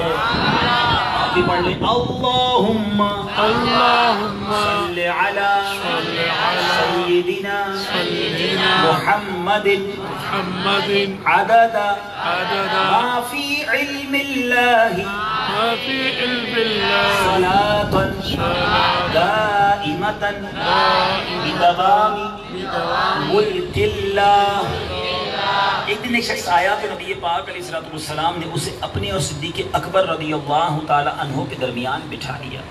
آپ بھی پڑھ لیں. اللہم صلی علی سیدنا محمد عدد ما فی علم اللہ صلاة دائمة بدوام ملک اللہ. ایک دن ایک شخص آیا تو نبی پاک علیہ السلام نے اسے اپنے اور صدیق اکبر رضی اللہ تعالی عنہ کے درمیان بٹھا لیا.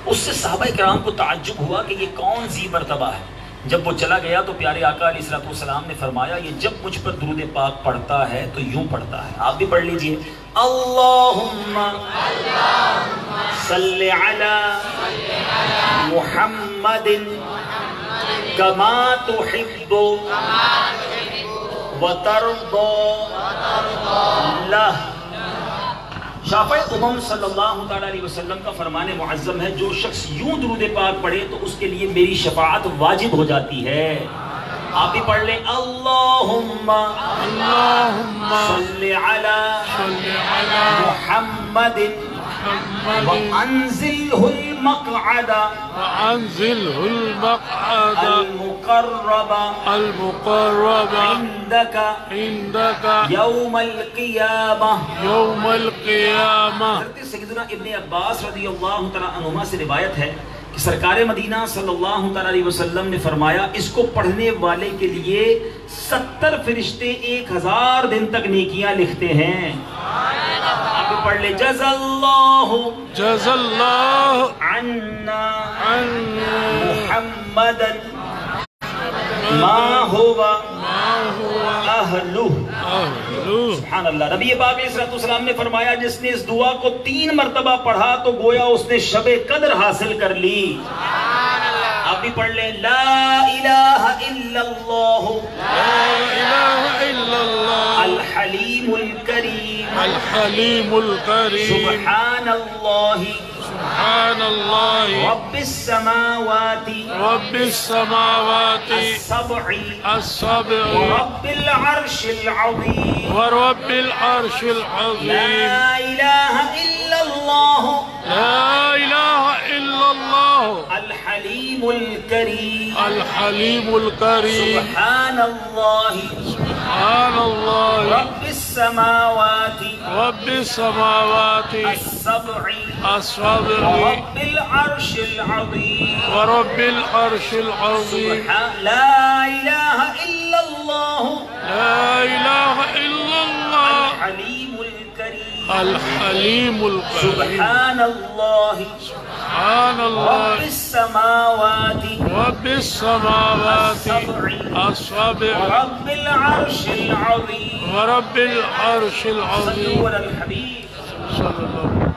اس سے صحابہ کرام کو تعجب ہوا کہ یہ کون ذی مرتبہ ہے. جب وہ چلا گیا تو پیارے آقا علیہ السلام نے فرمایا یہ جب مجھ پر درود پاک پڑھتا ہے تو یوں پڑھتا ہے. آپ بھی پڑھ لیجئے. اللہم صلی علی محمد کما تحب وترضى لہ. شافعی امم صلی اللہ تعالیٰ علیہ وسلم کا فرمان معظم ہے جو شخص یوں درود پاک پڑھے تو اس کے لیے میری شفاعت واجب ہو جاتی ہے. آپ بھی پڑھ لیں. اللہم صلی علی محمد وانزلہ المقعد المقرب عندک یوم القیامہ. حضرت سیدنا ابن عباس رضی اللہ تعالیٰ عنہما سے روایت ہے کہ سرکار مدینہ صلی اللہ تعالیٰ علیہ وسلم نے فرمایا اس کو پڑھنے والے کے لیے 70 فرشتے 1000 دن تک نیکیاں لکھتے ہیں. آپ پڑھ لیں. جزا اللہ عنا محمدا ما ہوا اہلہ. سبحان اللہ. نبی پاک علیہ السلام نے فرمایا جس نے اس دعا کو 3 مرتبہ پڑھا تو گویا اس نے شب قدر حاصل کر لی. آپ بھی پڑھ لیں. لا الہ الا اللہ الحلیم الکریم سبحان اللہ سبحان الله رب السماوات السبع ورب العرش العظيم ورب العرش العظيم. لا إله إلا الله لا إله إلا الله الحليم الكريم الحليم الكريم. سبحان الله سبحان الله رب السماوات السبع ورب العرش العظيم ورب العرش العظيم. لا إله إلا الله لا إله إلا الله الحليم الكريم الحليم الكريم. سبحان الله سبحان الله رب السماوات السبع ورب العرش العظيم ورب العرش العظيم. صلوا على الحبيب صلى الله عليه وسلم.